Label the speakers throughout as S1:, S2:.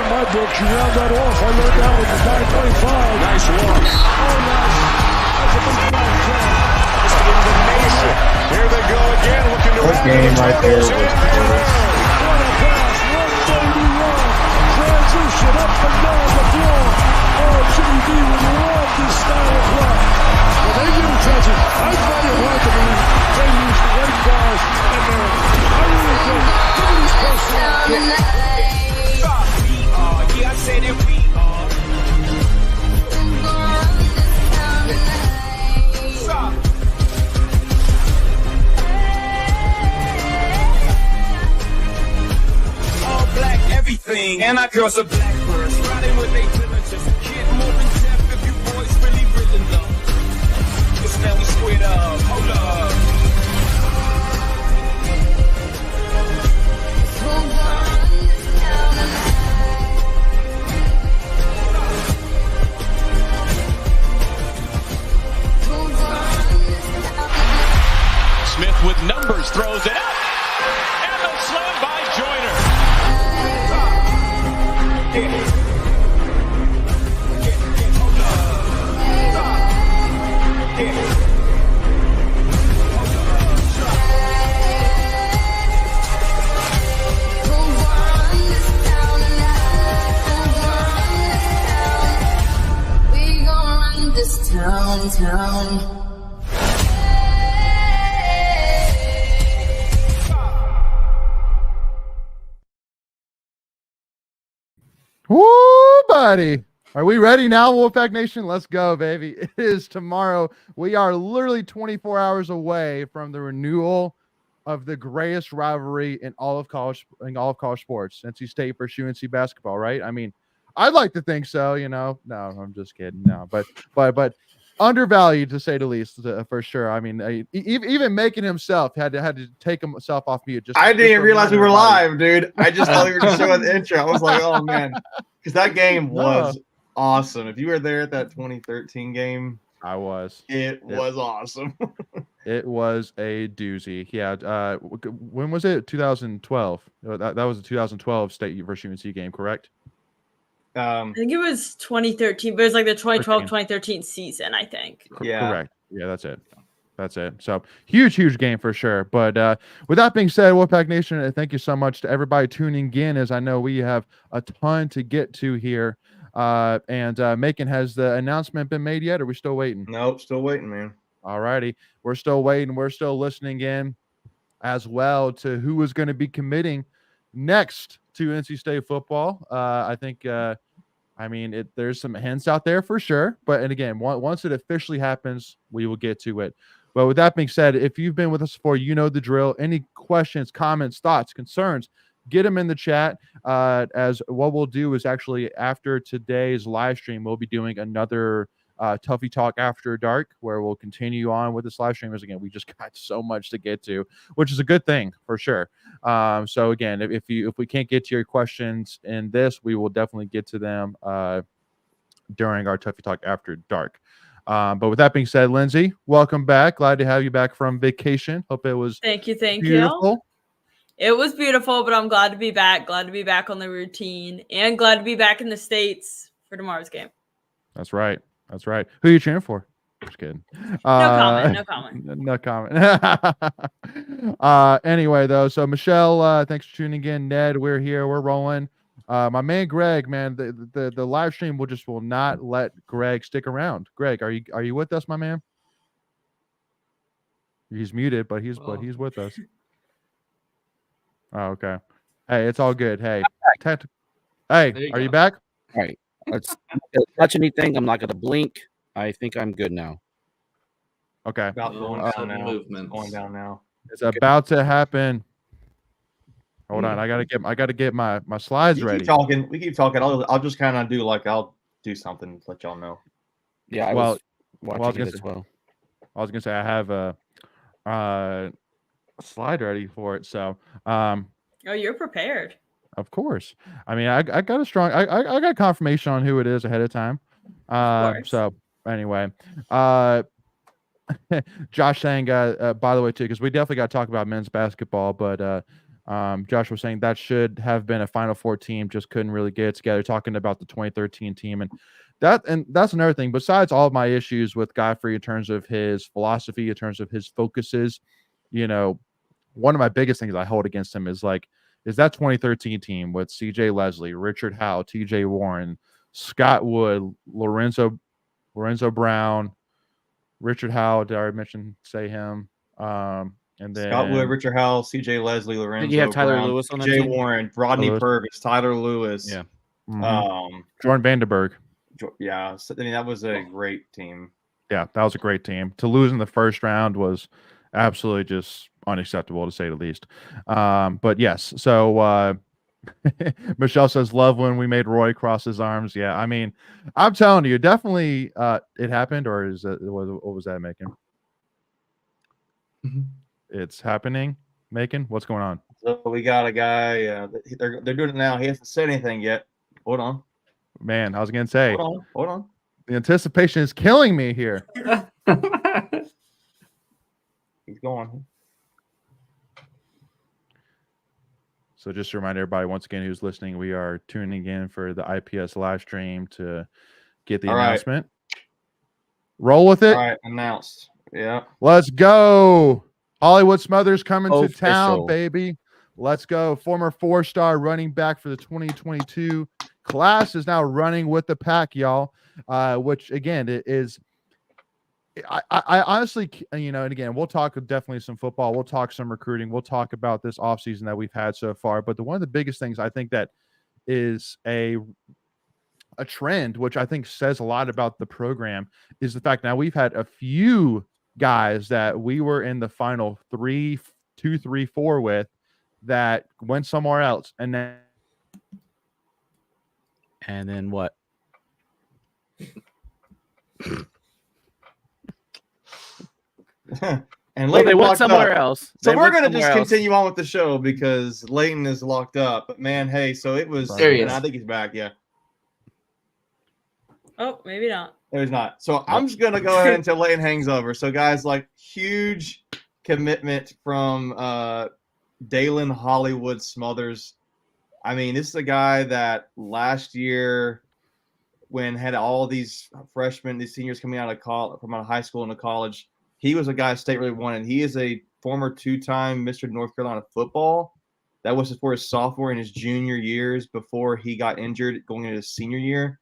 S1: in my books. You round that off. I learned that with the 925.
S2: Nice look.
S1: Oh, nice. That's a big flag check.
S2: This game's a nation. Here they go again, looking to
S3: That game right there was glorious.
S1: What a pass. 131. Transition up and down the floor. Oh, Jimmy B would love this style of play. Well, they use Jesse. I find it hard to believe they use the right guys in there. I really do. Look at these personal.
S2: Yeah, I said it. We are. All black, everything. And I girls are blackbirds. Riding with they diligence. Kid moving deaf if you boys really, really love. It's now we squared up. Hold up.
S4: Smith with numbers throws it up, and the slam by Joyner.
S5: We gon' run this town.
S6: Woo, buddy. Are we ready now, Wolfpack Nation? Let's go, baby. It is tomorrow. We are literally 24 hours away from the renewal of the greatest rivalry in all of college sports, NC State versus UNC basketball, right? I mean, I'd like to think so, you know. No, I'm just kidding. No, but undervalued to say the least, for sure. I mean, even making himself had to take himself off mute.
S3: I didn't realize we were live, dude. I just thought we were just showing the intro. I was like, oh man, because that game was awesome. If you were there at that 2013 game,
S6: I was.
S3: It was awesome.
S6: It was a doozy. Yeah. When was it? 2012. That was the 2012 State versus UNC game, correct?
S7: I think it was 2013, but it was like the 2012-2013 season, I think.
S6: Correct. Yeah, that's it. So huge game for sure. But with that being said, Wolfpack Nation, thank you so much to everybody tuning in, as I know we have a ton to get to here. And Macon, has the announcement been made yet? Or are we still waiting?
S3: Nope, still waiting, man.
S6: All righty. We're still waiting. We're still listening in as well to who is going to be committing next to NC State football. I think, there's some hints out there for sure. But, and again, once it officially happens, we will get to it. But with that being said, if you've been with us before, you know the drill. Any questions, comments, thoughts, concerns, get them in the chat. As what we'll do is actually after today's live stream, we'll be doing another Tuffy Talk After Dark, where we'll continue on with this live stream. As again, we just got so much to get to, which is a good thing for sure. So again, if we can't get to your questions in this, we will definitely get to them during our Tuffy Talk After Dark. But with that being said, Lindsay, welcome back. Glad to have you back from vacation. Hope it was
S7: thank you.
S6: Beautiful.
S7: It was beautiful, but I'm glad to be back. Glad to be back on the routine, and glad to be back in the States for tomorrow's game.
S6: That's right. Who are you cheering for? Just kidding.
S7: No comment.
S6: No comment. Anyway, though, so Michelle, thanks for tuning in. Ned, we're here. We're rolling. My man Greg, man, the live stream will not let Greg stick around. Greg, are you with us, my man? He's muted, but he's with us. Oh, okay. Hey, it's all good. Hey, are you back?
S8: All right. Let's touch anything. I'm not going to blink. I think I'm good now.
S6: Okay.
S3: About going down now.
S6: It's about to happen. Hold on. I gotta get my slides ready.
S3: We keep talking. I'll just kind of do I'll do something to let y'all know.
S8: Yeah. I was watching it as well.
S6: I was gonna say I have a slide ready for it. So,
S7: oh, you're prepared.
S6: Of course. I mean, I got a strong. I got confirmation on who it is ahead of time. So anyway, Josh saying, by the way, too, because we definitely got to talk about men's basketball, but Josh was saying that should have been a Final Four team, just couldn't really get it together. Talking about the 2013 team, and that's another thing. Besides all of my issues with Godfrey in terms of his philosophy, in terms of his focuses, one of my biggest things I hold against him is that 2013 team with C.J. Leslie, Richard Howe, T.J. Warren, Scott Wood, Lorenzo Brown, Richard Howe. Did I already say him? And then
S3: Scott Wood, Richard Howell, C.J. Leslie, Lorenzo
S8: you have Tyler
S3: Brown,
S8: Lewis on that
S3: Jay
S8: team?
S3: Warren, Rodney
S6: Lewis.
S3: Purvis, Tyler Lewis.
S8: Yeah.
S6: Jordan Vandenberg.
S3: Yeah. So, I mean, that was a great team.
S6: Yeah, that was a great team. To lose in the first round was absolutely just unacceptable, to say the least. But yes, so Michelle says, love when we made Roy cross his arms. Yeah, I mean, I'm telling you, definitely it happened, or what was that, Macon? It's happening, Macon? What's going on?
S3: So we got a guy, they're doing it now. He hasn't said anything yet. Hold on.
S6: Man, I was going to say.
S3: Hold on.
S6: The anticipation is killing me here.
S3: He's going.
S6: So just to remind everybody once again who's listening, we are tuning in for the IPS live stream to get the announcement. Roll with it.
S3: All right, announced. Yeah.
S6: Let's go. Hollywood Smothers coming to
S8: Official.
S6: town, baby. Let's go. Former 4-star running back for the 2022 class is now running with the pack, y'all. Which again, it is. I honestly, and again, we'll talk definitely some football. We'll talk some recruiting. We'll talk about this offseason that we've had so far. But one of the biggest things I think that is a trend, which I think says a lot about the program, is the fact now we've had a few guys that we were in the final 2, 3, 4 with that went somewhere else. And
S8: then what?
S3: And
S8: Well, they went
S3: locked
S8: somewhere
S3: up.
S8: else.
S3: So
S8: They
S3: we're
S8: went
S3: going to just
S8: somewhere else.
S3: continue on with the show because Leighton is locked up. But man, hey, so it was.
S6: There he
S3: and
S6: is.
S3: I think he's back. Yeah.
S7: Oh, maybe not.
S3: No, he's not. So I'm just going to go ahead until Leighton hangs over. So guys, huge commitment from Dalen Hollywood Smothers. I mean, this is a guy that last year, when had all these freshmen, these seniors coming out of college, from out of high school into college, he was a guy state really wanted. He is a former 2-time Mr. North Carolina football. That was for his sophomore and his junior years before he got injured going into his senior year.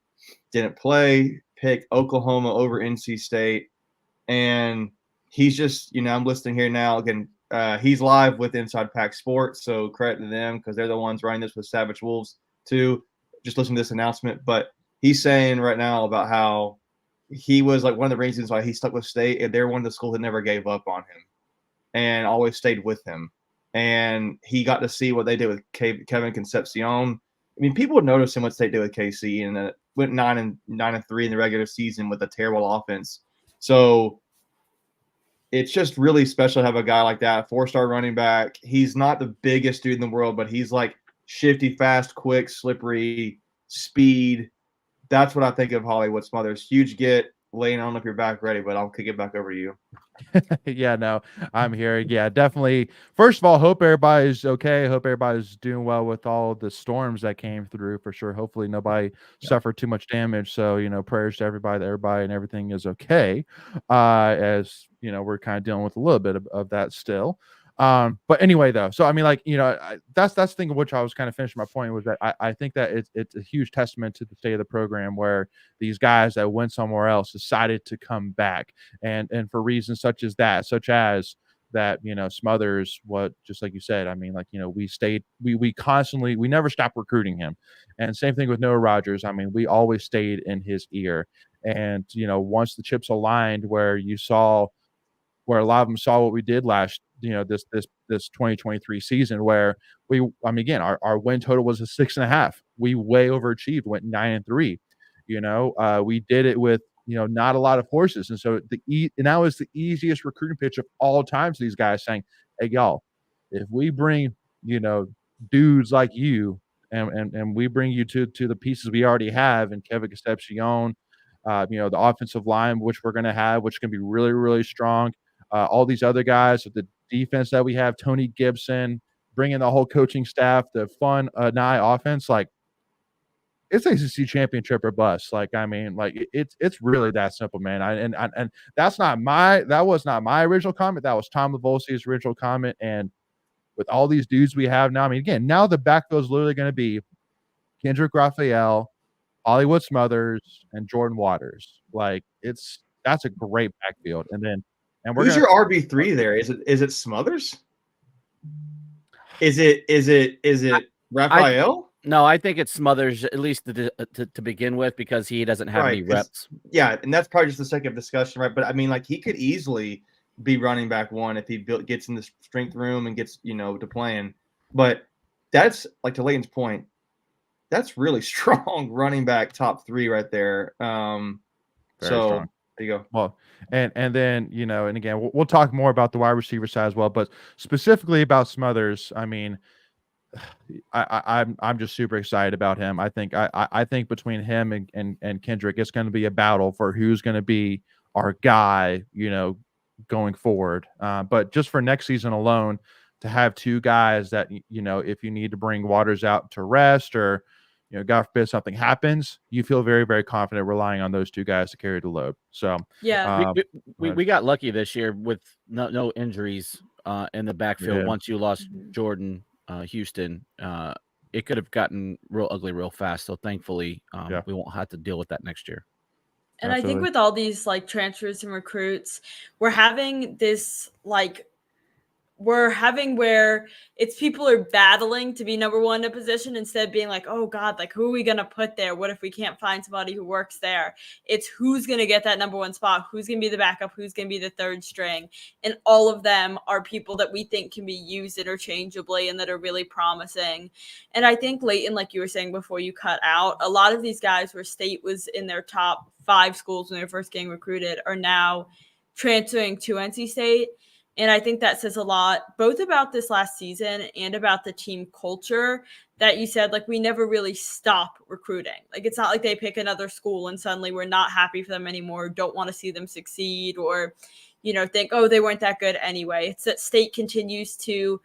S3: Didn't play, picked Oklahoma over NC State. And he's just, I'm listening here now. Again, he's live with Inside Pack Sports, so credit to them because they're the ones running this with Savage Wolves too. Just listen to this announcement. But he's saying right now about how he was one of the reasons why he stuck with State, and they're one of the schools that never gave up on him and always stayed with him. And he got to see what they did with Kevin Concepcion. I mean, people would notice him what State did with KC, and went 9-3 in the regular season with a terrible offense. So it's just really special to have a guy like that, 4-star running back. He's not the biggest dude in the world, but he's shifty, fast, quick, slippery, speed. That's what I think of Hollywood Smothers. Huge get. Lane, I don't know if you're back ready, but I'll kick it back over to you.
S6: Yeah, no, I'm here. Yeah, definitely. First of all, hope everybody's okay. Hope everybody's doing well with all the storms that came through for sure. Hopefully nobody suffered too much damage. So, prayers to everybody and everything is okay. As we're kind of dealing with a little bit of that still. But anyway, though, so I mean, that's the thing of which I was kind of finishing my point was that I think that it's a huge testament to the state of the program where these guys that went somewhere else decided to come back and for reasons such as that Smothers, just like you said, I mean, we stayed, we constantly, we never stopped recruiting him. And same thing with Noah Rogers. I mean, we always stayed in his ear. And, once the chips aligned where a lot of them saw what we did last, this 2023 season where our win total was a 6.5. We way overachieved, went 9-3. We did it with, not a lot of horses. And so that was the easiest recruiting pitch of all time to these guys saying, hey, y'all, if we bring, dudes like you and we bring you to the pieces we already have and Kevin Concepcion, the offensive line, which we're going to have, which can be really, really strong. All these other guys with the defense that we have, Tony Gibson, bring in the whole coaching staff, the fun Nye offense, like it's ACC championship or bust. Like, I mean, like it's really that simple, man. And that was not my original comment. That was Tom Lavolsi's original comment. And with all these dudes we have now, I mean, again, now the backfield is literally going to be Kendrick Raphael, Hollywood Smothers, and Jordan Waters. Like, that's a great backfield. And
S3: who's your RB3 there? Is it Smothers? Is it Raphael?
S8: No, I think it's Smothers, at least to begin with, because he doesn't have any reps.
S3: Yeah, and that's probably just the sake of discussion, right? But I mean, like, he could easily be running back one if he gets in the strength room and gets, to playing. But that's, like, to Leighton's point, that's really strong running back top 3 right there.
S6: Very
S3: strong. There you go.
S6: Well, and then, and again, we'll talk more about the wide receiver side as well, but specifically about Smothers, I mean, I'm just super excited about him. I think between him and Kendrick, it's going to be a battle for who's going to be our guy, going forward. But just for next season alone, to have 2 guys that, if you need to bring Waters out to rest or, God forbid something happens, you feel very, very confident relying on those 2 guys to carry the load. So
S7: yeah,
S8: we got lucky this year with no injuries in the backfield.
S6: Yeah.
S8: Once you lost Jordan Houston, it could have gotten real ugly real fast. So thankfully, we won't have to deal with that next year.
S7: And
S6: Absolutely.
S7: I think with all these like transfers and recruits, we're having this where it's people are battling to be number 1 in a position instead of being like, oh God, like who are we going to put there? What if we can't find somebody who works there? It's who's going to get that number 1 spot? Who's going to be the backup? Who's going to be the 3rd string? And all of them are people that we think can be used interchangeably and that are really promising. And I think Leighton, like you were saying before you cut out, a lot of these guys where State was in their top 5 schools when they were first getting recruited are now transferring to NC State. And I think that says a lot, both about this last season and about the team culture that you said, like, we never really stop recruiting. Like, it's not like they pick another school and suddenly we're not happy for them anymore, don't want to see them succeed or, think, oh, they weren't that good anyway. It's that State continues to,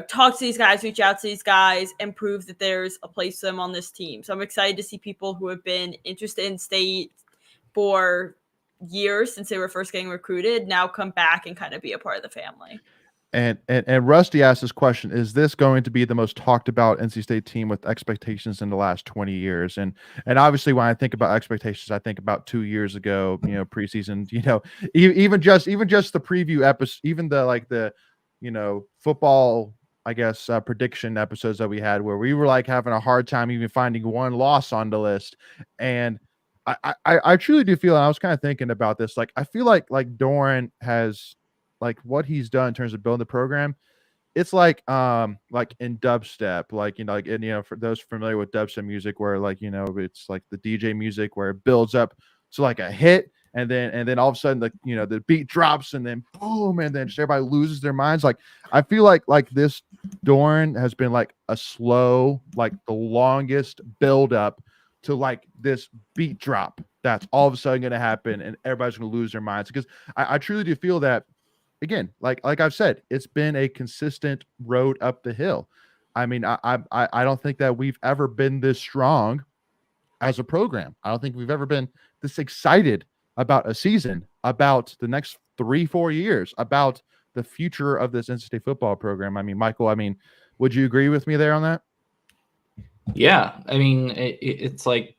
S7: talk to these guys, reach out to these guys, and prove that there's a place for them on this team. So I'm excited to see people who have been interested in State for years since they were first getting recruited now come back and kind of be a part of the family.
S6: And Rusty asked this question: is this going to be the most talked about NC State team with expectations in the last 20 years? And obviously, when I think about expectations, I think about 2 years ago, preseason, even just the preview episode, even the football, I guess, prediction episodes that we had where we were like having a hard time even finding one loss on the list. And I truly do feel, and I was kind of thinking about this, like I feel like Doran has, like, what he's done in terms of building the program, it's like in dubstep, for those familiar with dubstep music, where it's like the DJ music where it builds up to like a hit, and then all of a sudden the beat drops, and then boom, and then just everybody loses their minds. Like I feel like this Doran has been like a slow, like the longest build up to like this beat drop that's all of a sudden going to happen and everybody's going to lose their minds, because I truly do feel that, again, like I've said, it's been a consistent road up the hill. I mean, I don't think that we've ever been this strong as a program. I don't think we've ever been this excited about a season, about the next 3-4 years, about the future of this NC State football program. I mean, Michael, would you agree with me there on that?
S9: Yeah, I mean, it's like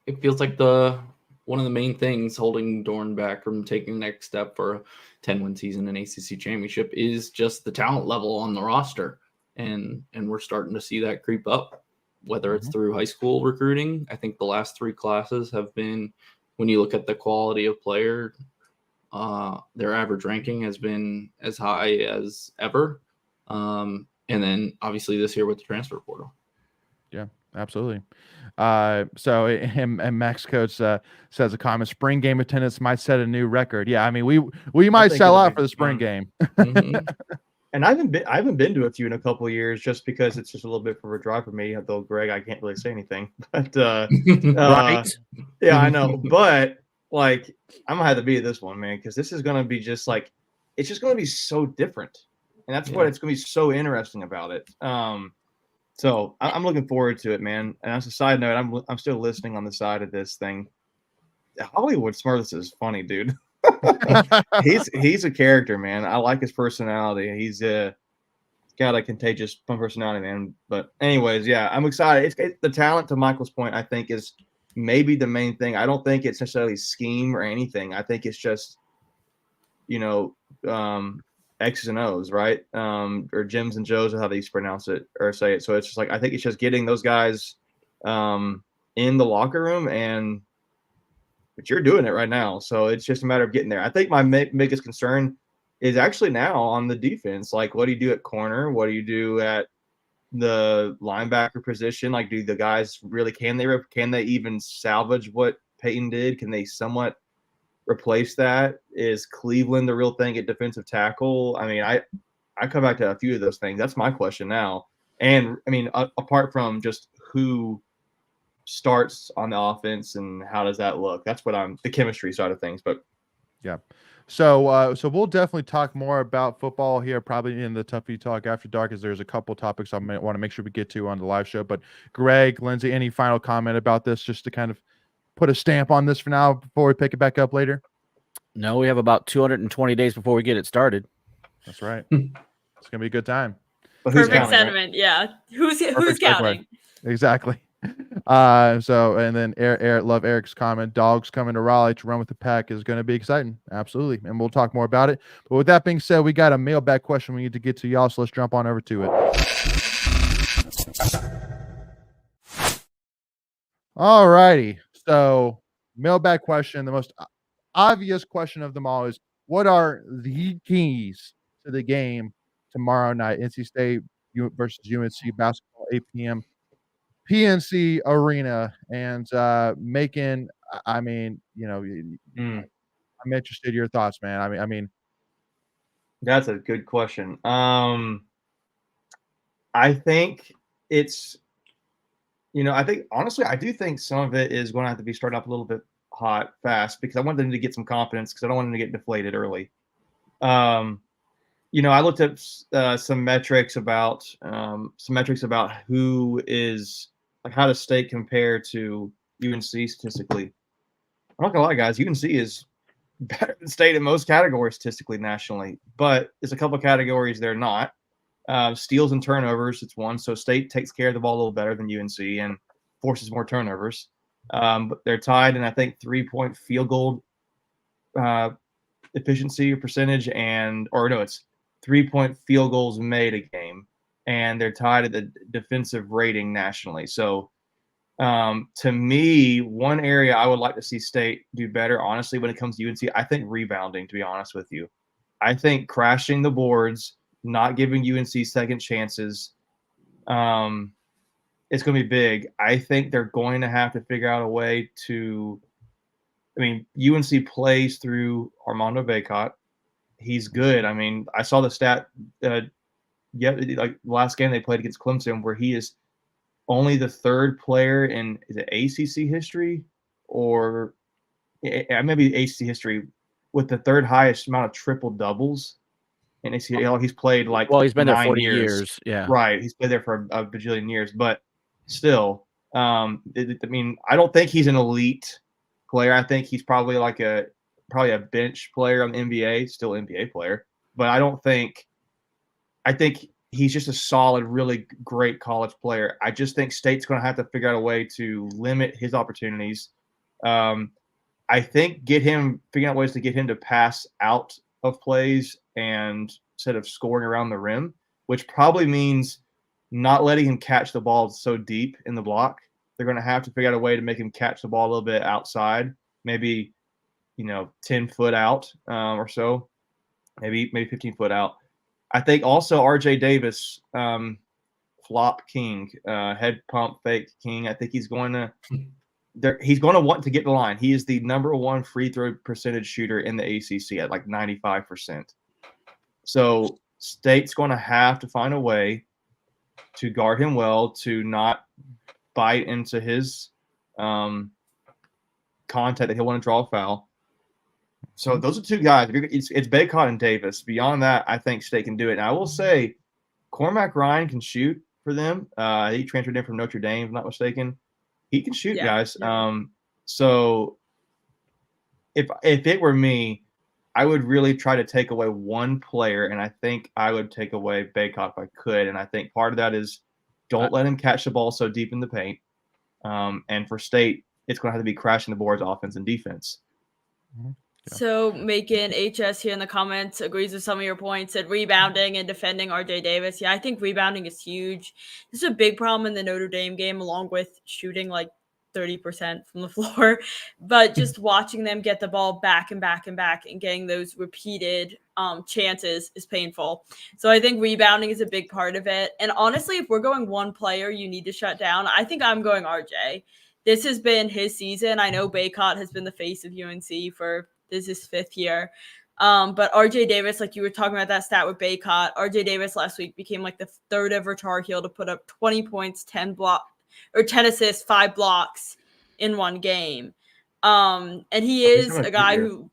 S9: it feels like one of the main things holding Dorn back from taking the next step for a 10-win season and ACC championship is just the talent level on the roster, and we're starting to see that creep up, whether it's through high school recruiting. I think the last 3 classes have been, when you look at the quality of player, their average ranking has been as high as ever. And then obviously this year with the transfer portal.
S6: Yeah, absolutely. And Max Coach says a comment: spring game attendance might set a new record. Yeah, I mean, we might sell out for the spring game.
S3: Mm-hmm. And I haven't been to a few in a couple of years, just because it's just a little bit of a drive for me. Though Greg, I can't really say anything. But
S8: right.
S3: Yeah, I know. But like, I'm gonna have to be this one, man, because this is gonna be just like, it's just gonna be so different. and that's what it's going to be so interesting about it. So I'm looking forward to it, man. And as a side note, I'm still listening on the side of this thing. Hollywood Smartest is funny, dude. he's a character, man. I like his personality. He's got a contagious fun personality, man. But anyways, yeah, I'm excited. It's the talent, to Michael's point, I think is maybe the main thing. I don't think it's necessarily scheme or anything. I think it's just, X's and O's, right? Or Jims and Joes, or how they used to pronounce it or say it. So it's just like, I think it's just getting those guys in the locker room, but you're doing it right now. So it's just a matter of getting there. I think my biggest concern is actually now on the defense. Like, what do you do at corner? What do you do at the linebacker position? Like, do the guys really, can they even salvage what Peyton did? Can they somewhat replace that? Is Cleveland the real thing at defensive tackle? I mean, I come back to a few of those things. That's my question now. And I mean, apart from just who starts on the offense and how does that look, that's what the chemistry side of things. But
S6: yeah. So we'll definitely talk more about football here, probably in the Tuffy Talk After Dark, as there's a couple topics I want to make sure we get to on the live show. But Greg, Lindsay, any final comment about this, just to kind of put a stamp on this for now before we pick it back up later?
S8: No, we have about 220 days before we get it started.
S6: That's right. It's gonna be a good time.
S7: Perfect sentiment. Right? Yeah. Who's counting?
S6: Exactly. And then love Eric's comment. Dogs coming to Raleigh to run with the pack is going to be exciting. Absolutely. And we'll talk more about it. But with that being said, we got a mailbag question we need to get to, y'all. So let's jump on over to it. All righty. So mailbag question, the most obvious question of them all is, what are the keys to the game tomorrow night? NC State versus UNC basketball, 8 p.m. PNC Arena. And Macon, I'm interested in your thoughts, man. I mean,
S3: that's a good question. I think it's, I think honestly, I do think some of it is going to have to be started up a little bit fast, because I want them to get some confidence, because I don't want them to get deflated early. I looked at some metrics about who is, like, how does State compare to UNC statistically. I'm not gonna lie, guys, UNC is better than State in most categories statistically nationally, but there's a couple of categories they're not. Steals and turnovers, it's one. So State takes care of the ball a little better than UNC and forces more turnovers. But they're tied in, I think, 3-point field goal efficiency or percentage, it's 3-point field goals made a game, and they're tied at the defensive rating nationally. So to me, one area I would like to see State do better, honestly, when it comes to UNC, I think rebounding, to be honest with you. I think crashing the boards, not giving UNC second chances, it's going to be big. I think they're going to have to figure out a way to – UNC plays through Armando Bacot. He's good. I saw the stat like last game they played against Clemson, where he is only the third player in, is it ACC history, or maybe ACC history, with the third highest amount of triple doubles. And he's played like,
S8: well, he's been there 40
S3: years.
S8: Yeah,
S3: right. He's been there for a bajillion years, but still, I don't think he's an elite player. I think he's probably probably a bench player on the NBA, still NBA player, but I think he's just a solid, really great college player. I just think State's going to have to figure out a way to limit his opportunities. I think figuring out ways to get him to pass out of plays and instead of scoring around the rim, which probably means not letting him catch the ball so deep in the block. They're going to have to figure out a way to make him catch the ball a little bit outside, maybe 10 foot out or so, maybe 15 foot out. I think also RJ Davis, flop king, head pump fake king. I think he's going to want to get the line. He is the #1 free throw percentage shooter in the ACC at like 95%. So State's going to have to find a way to guard him well, to not bite into his contact that he'll want to draw a foul. So those are two guys. It's Baycott and Davis. Beyond that, I think State can do it. And I will say, Cormac Ryan can shoot for them. He transferred in from Notre Dame, if I'm not mistaken. He can shoot, guys.
S7: Yeah.
S3: So if it were me, I would really try to take away one player, and I think I would take away Baycott if I could. And I think part of that is don't let him catch the ball so deep in the paint. And for State, it's going to have to be crashing the boards, offense and defense.
S6: Yeah.
S7: So Macon HS here in the comments agrees with some of your points, said rebounding and defending RJ Davis. Yeah, I think rebounding is huge. This is a big problem in the Notre Dame game, along with shooting like 30% from the floor. But just watching them get the ball back and back and back and getting those repeated chances is painful. So I think rebounding is a big part of it. And honestly, if we're going one player you need to shut down, I think I'm going RJ. This has been his season. I know Baycott has been the face of UNC for this is his 5th year. But RJ Davis, like you were talking about that stat with Baycott, RJ Davis last week became like the 3rd ever Tar Heel to put up 20 points, 10 assists, 5 blocks in one game. And he is a guy who,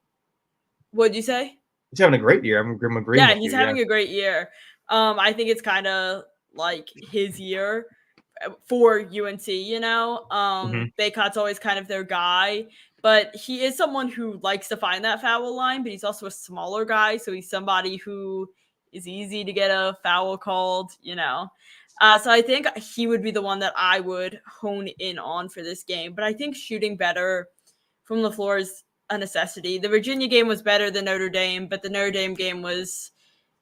S7: what'd you say?
S3: He's having a great year. I'm agreeing.
S7: Yeah, he's having a great year. I think it's kind of like his year for UNC, you know. Baycott's always kind of their guy, but he is someone who likes to find that foul line, but he's also a smaller guy, so he's somebody who is easy to get a foul called, you know. So I think he would be the one that I would hone in on for this game, but I think shooting better from the floor is a necessity. The Virginia game was better than Notre Dame, but the Notre Dame game was,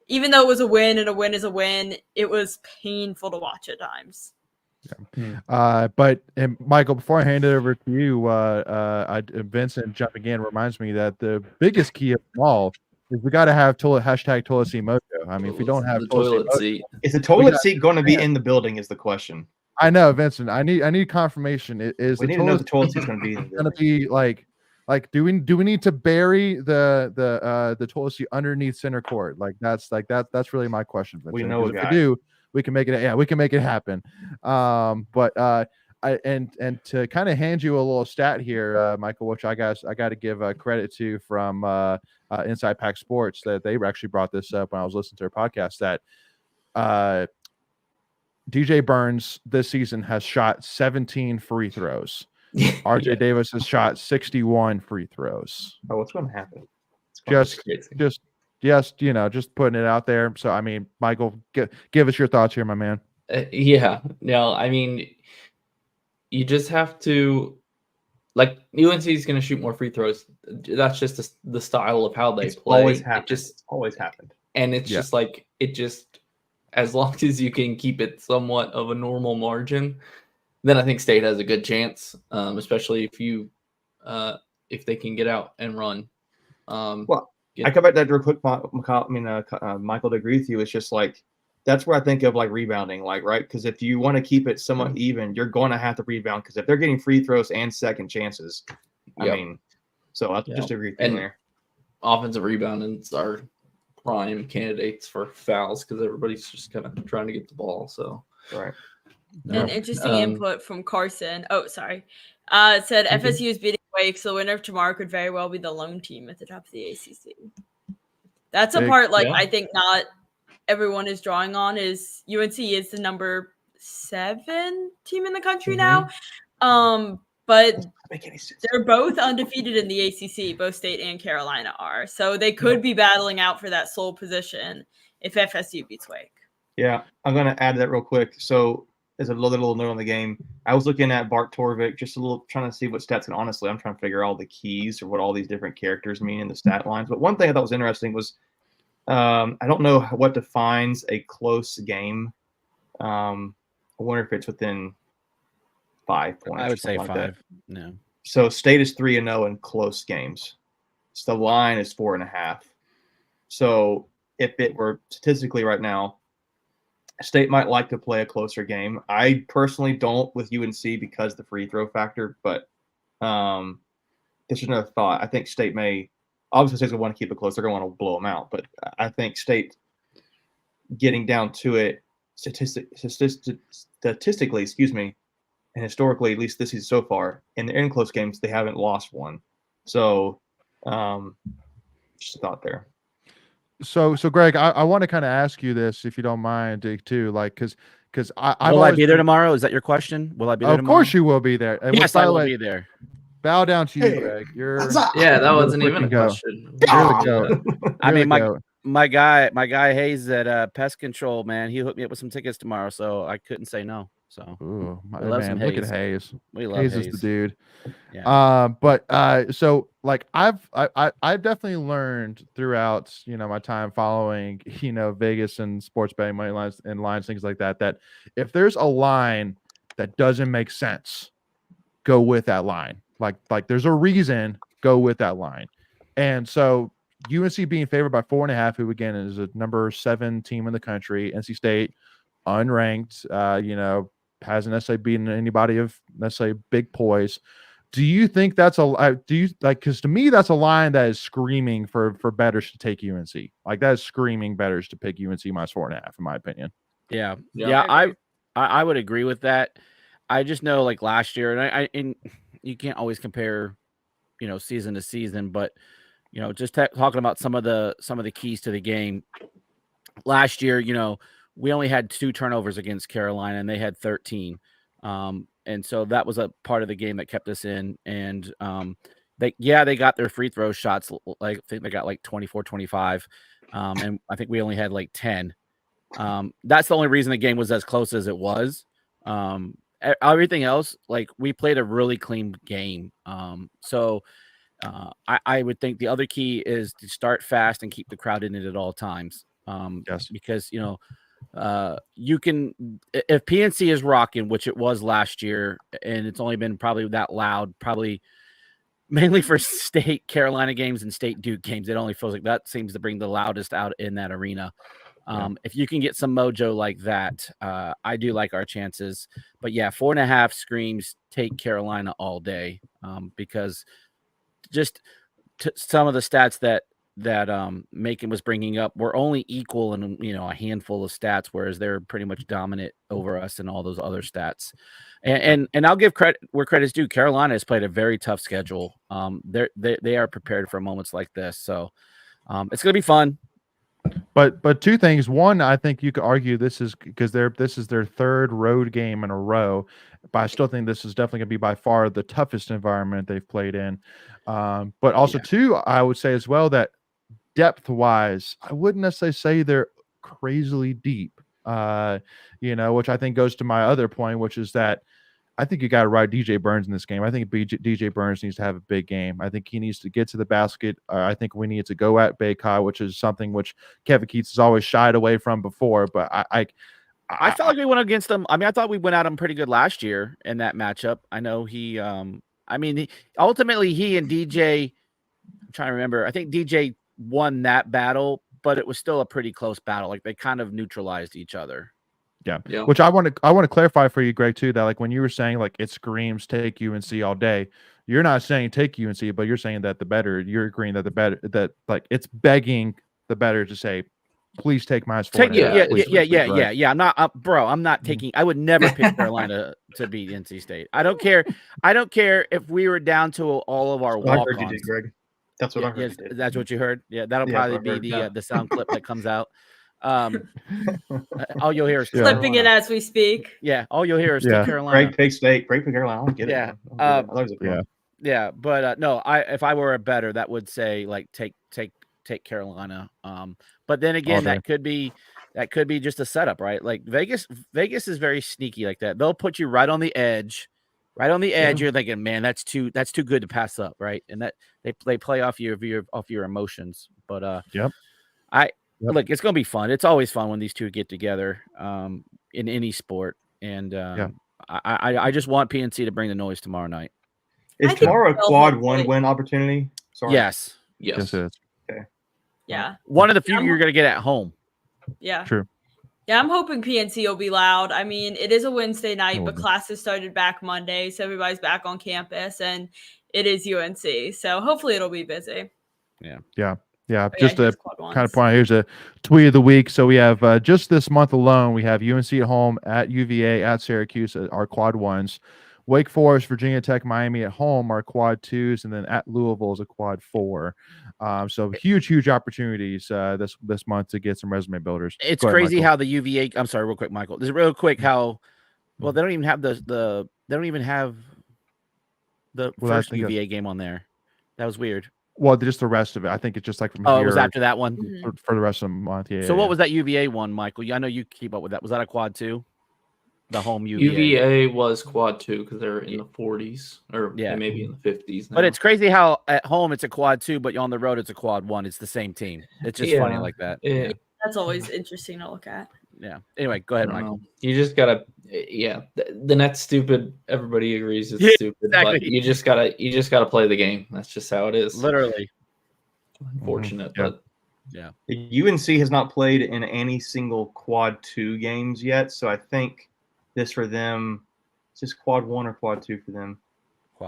S7: even though it was a win and a win is a win, it was painful to watch at times.
S6: But Michael, before I hand it over to you, Vincent jumping in reminds me that the biggest key of them all is we got to have hashtag toilet seat mojo. I mean, if we don't have
S9: the toilet seat,
S3: is the toilet seat going to be in the building? Is the question.
S6: I know, Vincent. I need confirmation.
S3: We need to know the toilet seat's going to be.
S6: Going to be like do we need to bury the toilet seat underneath center court? That's really my question, Vincent.
S3: We know a
S6: if
S3: guy.
S6: we do, we can make it. Yeah, we can make it happen. But and to kind of hand you a little stat here, Michael, which I got to give credit to from Inside Pack Sports, that they actually brought this up when I was listening to their podcast, that DJ Burns this season has shot 17 free throws. RJ Davis has shot 61 free throws.
S3: Oh, what's going to happen?
S6: Just just putting it out there. So, I mean, Michael, give us your thoughts here, my man.
S9: No, I mean, you just have to, like, UNC is going to shoot more free throws. That's just the style of how they play.
S3: It's always happened.
S9: And it's just like, as long as you can keep it somewhat of a normal margin, then I think State has a good chance, especially if they can get out and run.
S3: I come back to that real quick. Michael, to agree with you. It's just like, that's where I think of like rebounding, like, right? Because if you want to keep it somewhat even, you're going to have to rebound, because if they're getting free throws and second chances, I mean, so I just agree with you there.
S9: Offensive reboundings are prime candidates for fouls because everybody's just kind of trying to get the ball. So
S3: right.
S7: An interesting input from Carson. Oh, sorry. It said FSU is beating Wake, so the winner of tomorrow could very well be the lone team at the top of the ACC. That's a part, I think not everyone is drawing on, is UNC is the number 7 team in the country now. But they're both undefeated in the ACC. Both State and Carolina are. So they could be battling out for that sole position if FSU beats Wake.
S3: Yeah, I'm going to add that real quick. So as a little note on the game, I was looking at Bart Torvik, just a little trying to see what stats, and honestly, I'm trying to figure out all the keys or what all these different characters mean in the stat lines. But one thing I thought was interesting was, I don't know what defines a close game. I wonder if it's within 5 points.
S8: I would say 5.
S3: Like
S8: no.
S3: So State is 3-0 in close games. So the line is 4.5. So if it were statistically right now, State might like to play a closer game. I personally don't with UNC because the free throw factor, but this is another thought. I think State may – obviously State's going to want to keep it close. They're going to want to blow them out. But I think State getting down to it statistically, and historically, at least this season so far, in the close games, they haven't lost one. So Just a thought there.
S6: So Greg, I want to kind of ask you this, if you don't mind, too, like, because
S8: will I be there tomorrow? Is that your question? Will I be there tomorrow?
S6: Of course you will be there. And
S8: yes, I will be there.
S6: Bow down to you, Greg.
S9: That wasn't even a question.
S8: I mean, my guy Hayes at Pest Control, man, he hooked me up with some tickets tomorrow, so I couldn't say no. So,
S6: man, look at Hayes.
S8: We love
S6: Hayes
S8: Hayes.
S6: is the dude.
S8: Yeah.
S6: But so like I've definitely learned throughout, my time following, Vegas and sports betting money lines and lines, things like that, that if there's a line that doesn't make sense, go with that line. Like there's a reason, go with that line. And so UNC being favored by 4.5, who again is a number 7 team in the country, NC State unranked, hasn't necessarily beaten anybody of necessarily big poise. Do you think that's because to me that's a line that is screaming for bettors to take UNC. Like that is screaming bettors to pick UNC minus 4.5, in my opinion.
S8: Yeah. I would agree with that. I just know like last year, and you can't always compare, season to season, but just talking about some of the keys to the game last year, we only had 2 turnovers against Carolina and they had 13. And so that was a part of the game that kept us in. And they got their free throw shots. Like I think they got like 24, 25. And I think we only had like 10. That's the only reason the game was as close as it was. Everything else, like we played a really clean game. So I would think the other key is to start fast and keep the crowd in it at all times.
S6: Yes.
S8: Because, you can, if PNC is rocking, which it was last year, and it's only been probably that loud, probably mainly for state Carolina games and state Duke games. It only feels like that seems to bring the loudest out in that arena. If you can get some mojo like that, I do like our chances. But yeah, 4.5 screams take Carolina all day, because just some of the stats that Macon was bringing up were only equal in a handful of stats, whereas they're pretty much dominant over us in all those other stats. And I'll give credit where credit's due. Carolina has played a very tough schedule. They are prepared for moments like this, so it's gonna be fun.
S6: But 2 things. One, I think you could argue this is because this is their 3rd road game in a row, but I still think this is definitely going to be by far the toughest environment they've played in. But also 2, I would say as well that depth-wise, I wouldn't necessarily say they're crazily deep, which I think goes to my other point, which is that I think you got to ride DJ Burns in this game. I think DJ Burns needs to have a big game. I think he needs to get to the basket. I think we need to go at Baycott, which is something which Kevin Keats has always shied away from before. But I
S8: felt like we went against them. I mean, I thought we went at him pretty good last year in that matchup. I know ultimately he and DJ, I'm trying to remember, I think DJ won that battle, but it was still a pretty close battle. Like they kind of neutralized each other.
S6: Yeah. Which I want to clarify for you, Greg, too, that like when you were saying like it screams take UNC all day, you're not saying take UNC, but you're saying that you're agreeing that that like it's begging the better to say, please take minus 4.
S8: Yeah. I'm not taking. I would never pick Carolina to beat NC State. I don't care if we were down to all of our walk-ons.
S3: Greg. That's what I heard.
S8: That's what you heard. Yeah, that'll probably be the sound clip that comes out. All you'll hear is
S7: flipping it as we speak.
S8: Yeah, all you'll hear is Carolina.
S3: Greg takes State. Greg pick Carolina. I don't get it.
S8: Yeah. But no, if I were a better, that would say like take Carolina. But then again, that could be just a setup, right? Like Vegas is very sneaky like that. They'll put you right on the edge. Right on the edge, you're thinking, man, that's too good to pass up, right? And that they play off your emotions. But look, it's gonna be fun. It's always fun when these two get together in any sport. And I just want PNC to bring the noise tomorrow night.
S3: Is tomorrow a quad 1-win opportunity? Sorry.
S8: Yes.
S6: Yes, it is.
S3: Okay.
S7: Yeah.
S8: One of the few you're gonna get at home.
S7: Yeah.
S6: True.
S7: Yeah, I'm hoping PNC will be loud. I mean, it is a Wednesday night, but classes started back Monday, so everybody's back on campus, and it is UNC. So hopefully it'll be busy.
S6: Yeah. Just to kind of point out, here's a tweet of the week. So we have just this month alone, we have UNC at home, at UVA, at Syracuse, our quad 1s. Wake Forest, Virginia Tech, Miami at home are quad 2s, and then at Louisville is a quad 4. So huge opportunities this month to get some resume builders.
S8: It's
S6: Go ahead,
S8: crazy
S6: Michael.
S8: how the UVA. I'm sorry, real quick, Michael. This is real quick how. Well, they don't even have the they don't even have the first UVA game on there. That was weird.
S6: Well, just the rest of it. I think it's just like from
S8: Oh,
S6: here.
S8: it was after that one
S6: for the rest of the month. Yeah.
S8: So what was that UVA one, Michael? I know you keep up with that. Was that a quad 2? The home UVA.
S9: UVA was quad 2 because they're in the 40s or maybe in the 50s now.
S8: But it's crazy how at home it's a quad 2, but on the road it's a quad 1. It's the same team. It's just funny like that.
S7: That's always interesting to look at.
S8: Yeah. Anyway, go ahead, Michael.
S9: You just gotta, the net's stupid. Everybody agrees it's stupid,
S8: exactly.
S9: but you just gotta play the game. That's just how it is.
S8: Literally.
S9: Unfortunate, but
S8: yeah.
S3: UNC has not played in any single quad 2 games yet, so I think this for them, it's just quad 1 or quad 2 for them.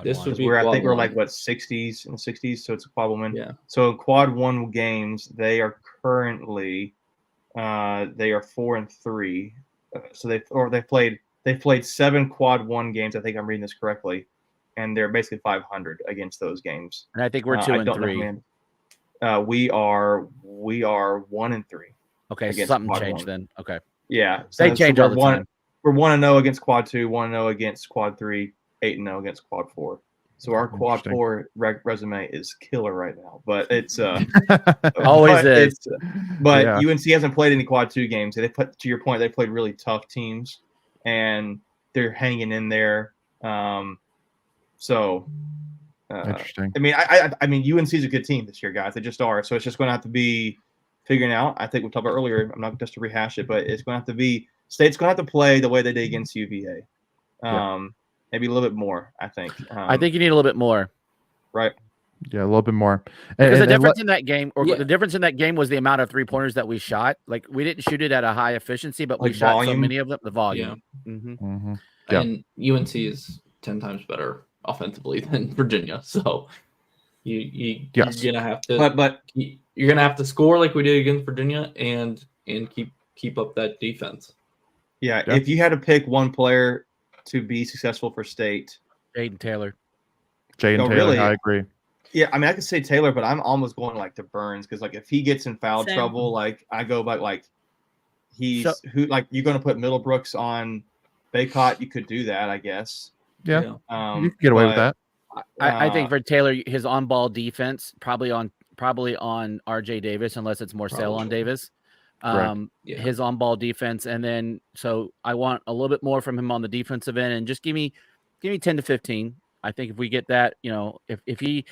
S9: This would be
S3: where I think we're
S9: one.
S3: like 60s in the 60s, so it's a quad 1.
S9: Yeah.
S3: So quad 1 games, they are currently they are 4-3. So they've played 7 quad 1 games. I think I'm reading this correctly, and they're basically 500 against those games.
S8: And I think we're 2-3.
S3: We are 1-3.
S8: Okay, something changed then. Okay.
S3: Yeah,
S8: they change all the time.
S3: We're 1-0 against quad 2, 1-0 against quad 3, 8-0 against quad 4. So our quad 4 resume is killer right now, but it's
S8: always is.
S3: But UNC hasn't played any quad 2 games. They put, to your point, they played really tough teams, and they're hanging in there.
S6: Interesting.
S3: I mean, UNC is a good team this year, guys. They just are. So it's just going to have to be figuring out. I think we talked about earlier. I'm not just to rehash it, but it's going to have to be. State's going to have to play the way they did against UVA. Maybe a little bit more, I think.
S8: I think you need a little bit more.
S3: Right.
S6: Yeah, a little bit more.
S8: Because the difference in that game, the difference in that game was the amount of 3-pointers that we shot. Like we didn't shoot it at a high efficiency, but we shot so many of them. The volume.
S9: Yeah. And UNC is 10 times better offensively than Virginia, so you're gonna have to. But you're gonna have to score like we did against Virginia, and keep up that defense.
S3: Yeah. If you had to pick one player to be successful for State,
S8: Jaden Taylor.
S3: Really?
S6: I agree.
S3: Yeah, I mean, I could say Taylor, but I'm almost going like to Burns because like if he gets in foul trouble, like I go back like you're going to put Middlebrooks on Baycott. You could do that, I guess.
S6: Yeah, you can get away with that.
S8: I think for Taylor, his on-ball defense probably on RJ Davis, unless it's Morcell on Davis. His on-ball defense, and then so I want a little bit more from him on the defensive end, and just give me 10 to 15. I think if we get that, if he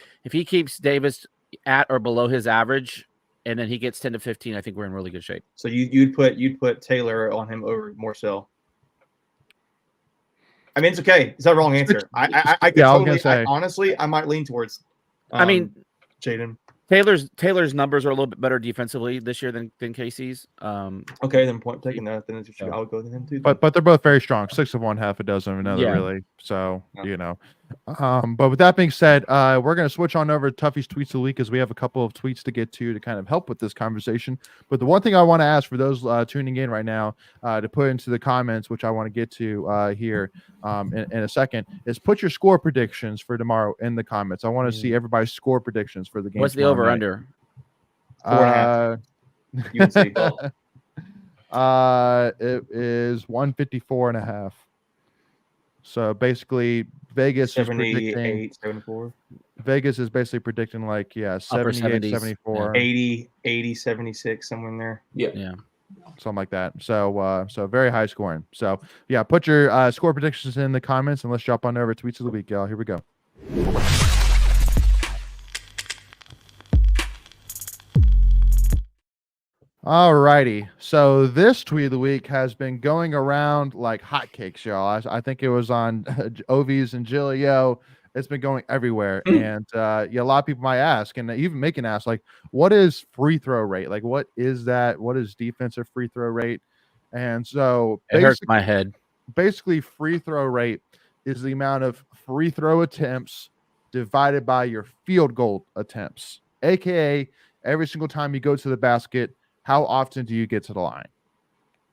S8: keeps Davis at or below his average, and then he gets 10 to 15, I think we're in really good shape.
S3: So you'd put Taylor on him over Morcell. I mean, it's okay. It's not a wrong answer. Honestly, I might lean towards. Jaden.
S8: Taylor's numbers are a little bit better defensively this year than Casey's.
S3: Okay, then point taking that. Then I'll go to him too.
S6: But they're both very strong. 6 of one, half a dozen of another. Really. So But with that being said, we're gonna switch on over to Tuffy's tweets of the week because we have a couple of tweets to get to kind of help with this conversation. But the one thing I want to ask for those tuning in right now to put into the comments, which I want to get to here in a second, is put your score predictions for tomorrow in the comments. I want to see everybody's score predictions for the game.
S8: What's the over under?
S3: 4.5.
S6: It is 154.5. So basically, Vegas is predicting
S3: 74.
S6: Vegas is basically predicting 78, 74,
S3: 80, 76, somewhere in there.
S8: Yeah.
S6: Something like that. So very high scoring. So yeah, put your score predictions in the comments and let's jump on over to tweets of the week, y'all. Here we go. All righty. So this tweet of the week has been going around like hotcakes, y'all. I think it was on Ovies and Gilio. It's been going everywhere. And a lot of people might ask, and even making ask, like, what is free throw rate? Like, what is that? What is defensive free throw rate? And so
S8: it hurts my head.
S6: Basically, free throw rate is the amount of free throw attempts divided by your field goal attempts, aka every single time you go to the basket, how often do you get to the line?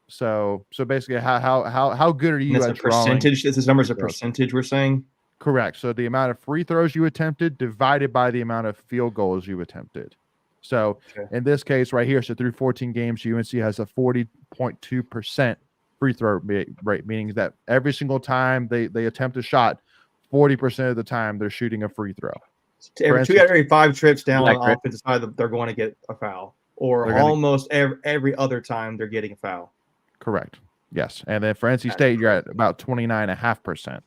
S6: So basically, how good are you
S3: That's
S6: at
S3: a
S6: drawing?
S3: percentage. This number is a
S6: free throws?
S3: percentage. We're saying.
S6: Correct. So the amount of free throws you attempted divided by the amount of field goals you attempted. So in this case right here, so through 14 games, UNC has a 40.2% free throw rate, meaning that every single time they attempt a shot, 40% of the time they're shooting a free throw.
S3: Every 5 trips down
S8: Like
S3: on the offensive side, they're going to get a foul. Or almost every other time they're getting a foul.
S6: Correct. Yes. And then for NC State, you're at about 29.5%.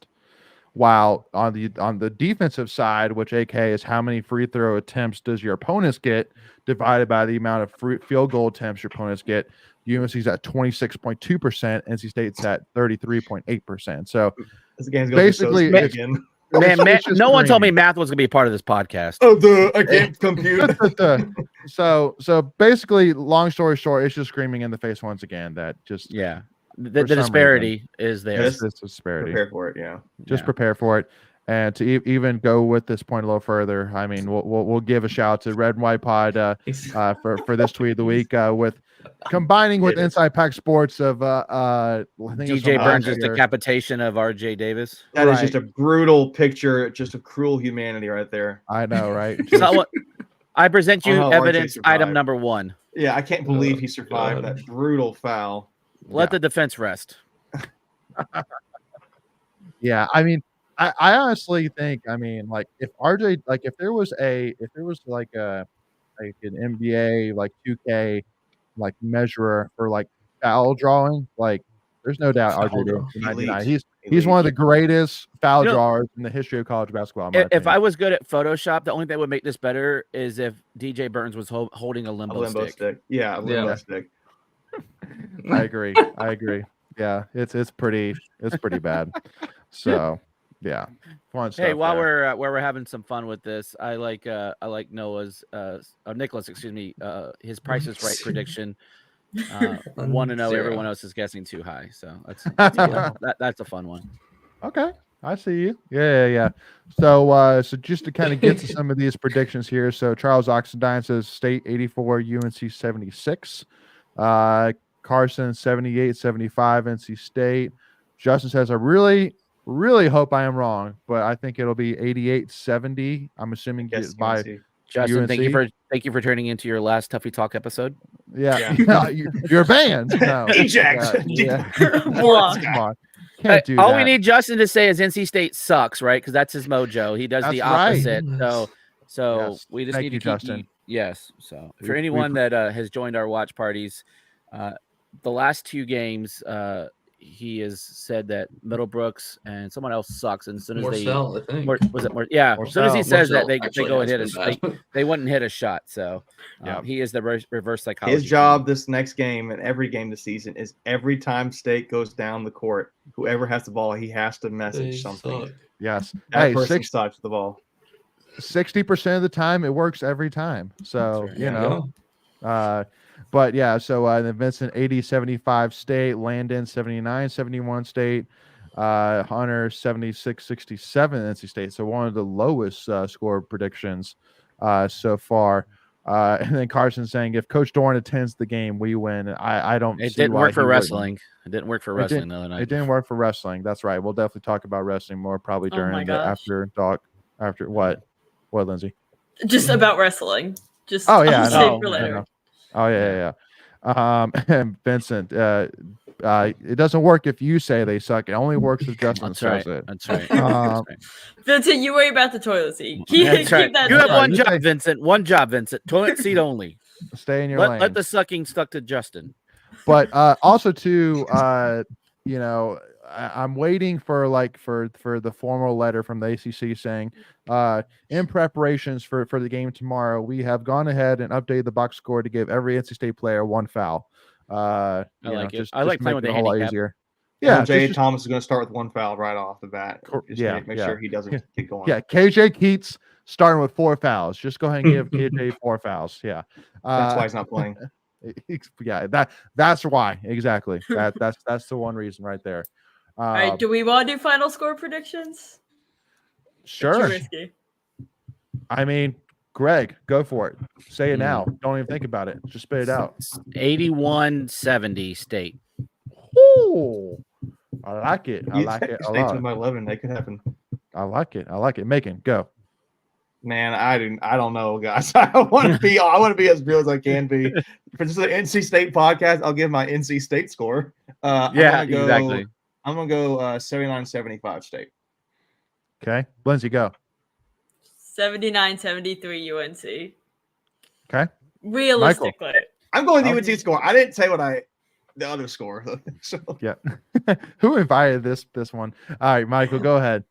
S6: While on the defensive side, which AK is how many free throw attempts does your opponents get divided by the amount of field goal attempts your opponents get, UNC's at 26.2%, NC State's at 33.8%. So
S3: this game's going
S6: basically,
S3: to be so again.
S8: Man, no one told me math was going to be a part of this podcast.
S3: Oh, I can't compute.
S6: So basically, long story short, it's just screaming in the face once again that just
S8: the disparity is there.
S6: This disparity.
S3: Prepare for it,
S6: Just prepare for it. And to even go with this point a little further, I mean, we'll give a shout out to Red and White Pod for this tweet of the week with combining with Inside Pack Sports of
S8: DJ Burns' decapitation of RJ Davis.
S3: That is just a brutal picture, just of cruel humanity right there.
S6: I know, right?
S8: I present you evidence item number 1.
S3: Yeah, I can't believe he survived that brutal foul.
S8: Let the defense rest.
S6: Yeah, I mean, I honestly think, I mean, like if RJ, like if there was like an NBA like 2K like measurer for like foul drawing, like there's no doubt RJ Davis. He's one of the greatest foul drawers in the history of college basketball.
S8: If I was good at Photoshop, the only thing that would make this better is if DJ Burns was holding a limbo stick.
S3: Yeah, a limbo stick.
S6: I agree. Yeah, it's pretty bad. So yeah, fun stuff.
S8: Hey, while we're having some fun with this, I like Nicholas, his Price is Right prediction. 1-0. Everyone else is guessing too high, so that's a fun one.
S6: Okay, I see you. Yeah. So just to kind of get to some of these predictions here. So Charles Oxendine says State 84, UNC 76. Carson 78, 75, NC State. Justin says, I really hope I am wrong, but I think it'll be 88, 70. I'm assuming by
S8: Justin.
S6: UNC.
S8: Thank you for turning into your last Tuffy Talk episode.
S6: Yeah. You're banned. No.
S3: Ajax.
S6: Come on. Can't do
S8: all
S6: that.
S8: we need Justin to say is NC State sucks, right? Because that's his mojo. He does the opposite.
S6: Right.
S8: So we just need to keep
S6: Justin.
S8: Yes. So for anyone that has joined our watch parties, the last 2 games, he has said that Middlebrooks and someone else sucks, and as soon as
S9: Marcel, I think.
S8: was it more? Yeah, as soon as he says that, they go and hit
S9: a
S8: they wouldn't hit a shot. So he is the reverse psychology.
S3: His job this next game and every game this season is every time State goes down the court, whoever has the ball, he has to message something.
S9: Suck.
S6: Yes.
S3: That person sucks the ball.
S6: 60% of the time, it works every time. So but yeah, so then Vincent 80, 75 State, Landon 79, 71 State, Hunter 76, 67 NC State. So one of the lowest score predictions so far. And then Carson saying if Coach Dorn attends the game, we win. I don't.
S8: It didn't work for wrestling. It didn't work for wrestling the other night.
S6: It didn't work for wrestling. That's right. We'll definitely talk about wrestling more probably during the after talk. After what, Lindsay?
S7: Just about wrestling. Just
S6: oh yeah.
S7: save for later.
S6: Oh yeah. And Vincent, it doesn't work if you say they suck. It only works if Justin says it.
S8: That's right.
S7: Vincent, you worry about the toilet seat. Keep that
S8: you have one job, Vincent. One job, Vincent. Toilet seat only.
S6: Stay in your lane.
S8: Let the sucking stuck to Justin.
S6: But also too, I'm waiting for the formal letter from the ACC saying, in preparations for the game tomorrow, we have gone ahead and updated the box score to give every NC State player 1 foul.
S8: I like it. I like playing with the handicap.
S6: Easier.
S3: Yeah, Jay Thomas is going to start with 1 foul right off the bat. Make sure he doesn't get going.
S6: Yeah, KJ Keats starting with 4 fouls. Just go ahead and give KJ 4 fouls. Yeah,
S3: that's why he's not playing.
S6: Yeah, that's why exactly. That's the one reason right there.
S7: All right, do we want to do final score predictions?
S6: Sure. I mean, Greg, go for it. Say it now. Don't even think about it. Just spit it out.
S8: 81-70 State.
S6: Ooh, I like it. I like it a
S3: State's
S6: lot.
S3: by 11. That could happen.
S6: I like it. I like it. Macon, go.
S3: Man, I don't know, guys. I want to be as real as I can be. For just the NC State podcast, I'll give my NC State score.
S8: Exactly.
S3: I'm gonna go 79-75 State.
S6: Okay, Lindsay, go.
S7: 79-73 UNC.
S6: Okay,
S7: Realistically.
S3: I'm going the UNC score. I didn't say the other score. So.
S6: Yeah. Who invited this one? All right, Michael, go ahead.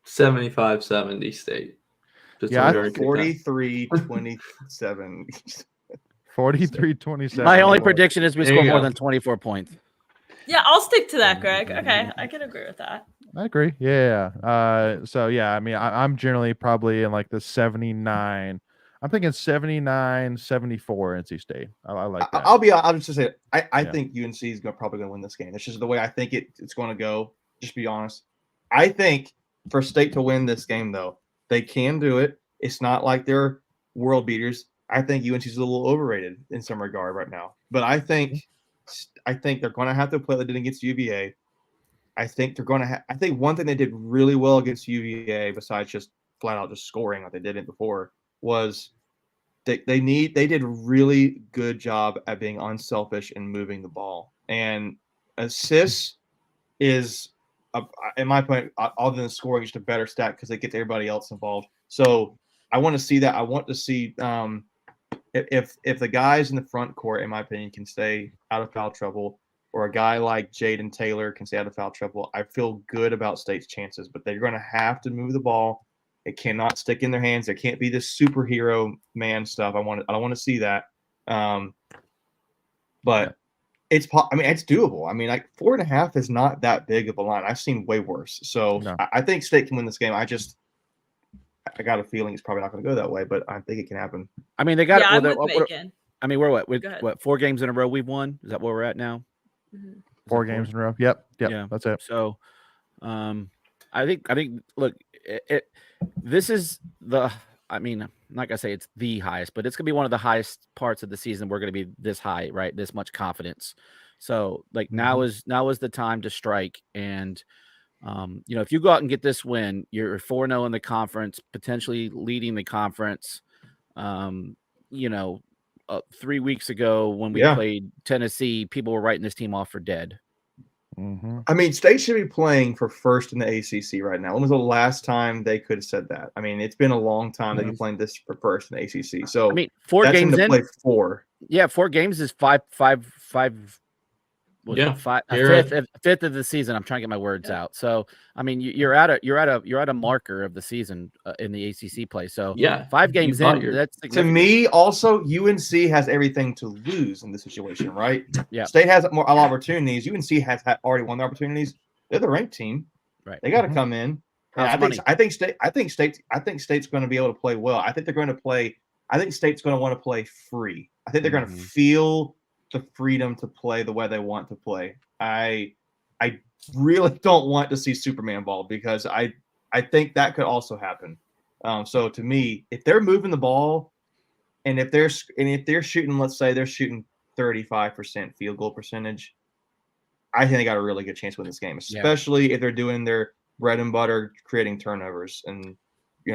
S9: 75-70 State. Just
S6: Yeah,
S3: 43-27.
S6: 43-27.
S8: My only prediction is we
S9: There
S8: score
S9: you
S8: more
S9: go.
S8: than 24 points.
S7: Yeah, I'll stick to that, Greg. Okay, I can agree with that.
S6: I agree. Yeah. So yeah, I mean, I'm generally probably in like the 79. I'm thinking 79-74 NC State. I like that.
S3: I'll just say I think UNC is probably going to win this game. It's just the way I think it's going to go. Just be honest. I think for State to win this game, though, they can do it. It's not like they're world beaters. I think UNC is a little overrated in some regard right now. But I think they're going to have to play like they did against UVA. I think they're going to I think one thing they did really well against UVA, besides just flat out just scoring like they did it before, was they did a really good job at being unselfish and moving the ball. And assists is, in my point, other than scoring, just a better stat because they get everybody else involved. So I want to see that. I want to see if the guys in the front court, in my opinion, can stay out of foul trouble, or a guy like Jaden Taylor can stay out of foul trouble, I feel good about State's chances. But they're going to have to move the ball. It cannot stick in their hands. There can't be this superhero man stuff. I don't want to see that. But it's doable. I mean, like 4.5 is not that big of a line. I've seen way worse. So
S6: No.
S3: I think State can win this game. I got a feeling it's probably not going to go that way, but I think it can happen.
S8: I mean, they got.
S7: Yeah, I'm
S8: well,
S7: with Macon.
S8: I mean, we're what?
S7: Go ahead.
S8: What? 4 games in a row we've won. Is that where we're at now?
S7: Mhm.
S6: 4 games in a row. Yep.
S8: Yeah.
S6: That's it.
S8: So, I think. Look, this is the. I mean, I'm not gonna say it's the highest, but it's gonna be one of the highest parts of the season. We're gonna be this high, right? This much confidence. So, like now is the time to strike. And, if you go out and get this win, you're 4-0 in the conference, potentially leading the conference. 3 weeks ago when we played Tennessee, people were writing this team off for dead.
S6: Mm-hmm.
S3: I mean, State should be playing for first in the ACC right now. When was the last time they could have said that? I mean, it's been a long time they've been playing this for first in the ACC. So
S8: I mean, 4
S3: that's
S8: games in.
S3: Play 4.
S8: Yeah, 4 games is five. Fifth of the season. I'm trying to get my words out. So I mean, you're at a marker of the season in the ACC play. So 5 games in. That's
S3: to me. Also, UNC has everything to lose in this situation, right?
S8: Yeah.
S3: State has a lot of opportunities. UNC has already won the opportunities. They're the ranked team.
S8: Right.
S3: They got to come in. And I think State's going to be able to play well. I think they're going to play. I think State's going to want to play free. I think they're going to feel the freedom to play the way they want to play. I really don't want to see Superman ball because I think that could also happen. So to me, if they're moving the ball and if they're shooting, let's say they're shooting 35% field goal percentage, I think they got a really good chance to win this game, especially if they're doing their bread and butter, creating turnovers and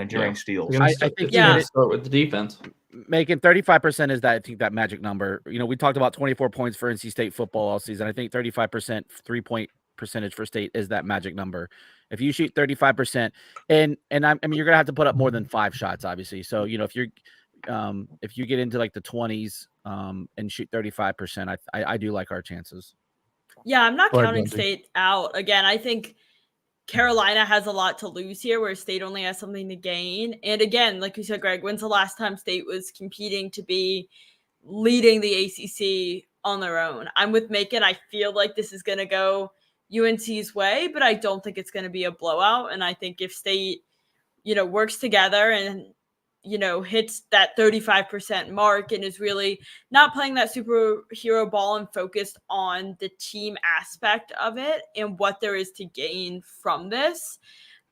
S3: during steals.
S8: I think
S9: start with the defense.
S8: Making 35% is that, I think, that magic number. We talked about 24 points for NC State football all season. I think 35% 3-point percentage for State is that magic number. If you shoot 35%, and I mean you're gonna have to put up more than 5 shots, obviously. So if you get into like the 20s and shoot 35%, I do like our chances.
S7: Yeah, I'm not counting State out. Again, I think Carolina has a lot to lose here, where State only has something to gain. And again, like you said, Greg, when's the last time State was competing to be leading the ACC on their own? I'm with Macon. I feel like this is going to go UNC's way, but I don't think it's going to be a blowout. And I think if State, works together and, hits that 35% mark and is really not playing that superhero ball and focused on the team aspect of it and what there is to gain from this,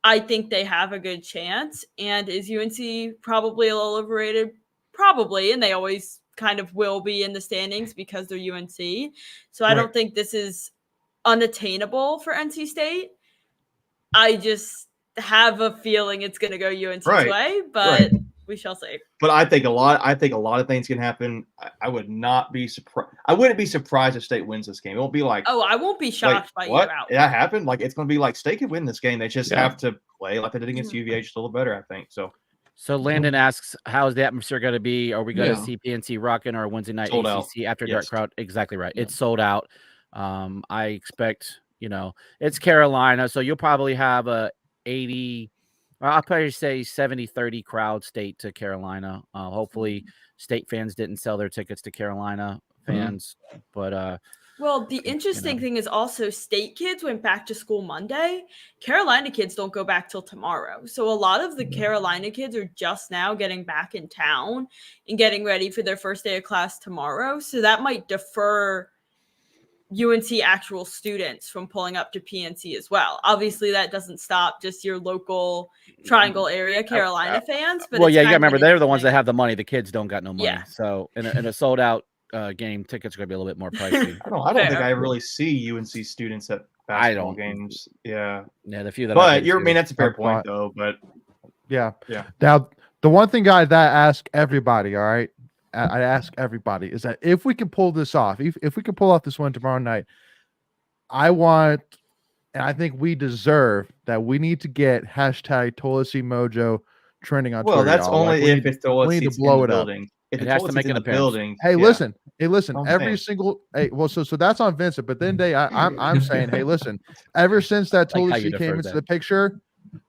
S7: I think they have a good chance. And is UNC probably a little overrated? Probably. And they always kind of will be in the standings because they're UNC. So I don't think this is unattainable for NC State. I just have a feeling it's going to go UNC's way, but we shall see.
S3: But I think a lot of things can happen. I would not be surprised. I wouldn't be surprised if State wins this game. It won't be like,
S7: oh, I won't be shocked by
S3: what?
S7: you out.
S3: That happened. Like it's going to be like State could win this game. They just have to play like they did against UVA, just a little better, I think.
S8: So Landon asks, how is the atmosphere going to be? Are we going to see PNC rocking our Wednesday night
S3: Sold
S8: ACC
S3: out.
S8: after dark crowd? Exactly right. It's sold out. I expect, it's Carolina, so you'll probably have a 80. I'll probably say 70-30 crowd State to Carolina. Hopefully State fans didn't sell their tickets to Carolina fans, but
S7: well, the interesting thing is also State kids went back to school Monday. Carolina kids don't go back till tomorrow. So a lot of the Carolina kids are just now getting back in town and getting ready for their first day of class tomorrow. So that might defer UNC actual students from pulling up to PNC as well. Obviously, that doesn't stop just your local Triangle area Carolina fans. But
S8: well, you gotta remember they're the ones that have the money. The kids don't got no money. Yeah. So in a sold out game, tickets are gonna be a little bit more pricey.
S3: I don't think I really see UNC students at basketball games. Yeah,
S8: the few that.
S3: But that's a fair point though. But
S6: yeah. Now the one thing, guys, that I ask everybody, all right. I ask everybody is that if we can pull this off, if we can pull off this one tomorrow night, I want, and I think we deserve that we need to get hashtag Tolesi Mojo trending on Twitter.
S3: Well, that's only if it's Tolesi.
S6: We need to blow it up.
S3: If
S8: it has to make an appearance.
S6: Hey, listen. Every single so that's on Vincent. But then I'm saying, hey, listen. Ever since that Tolesi came into the picture,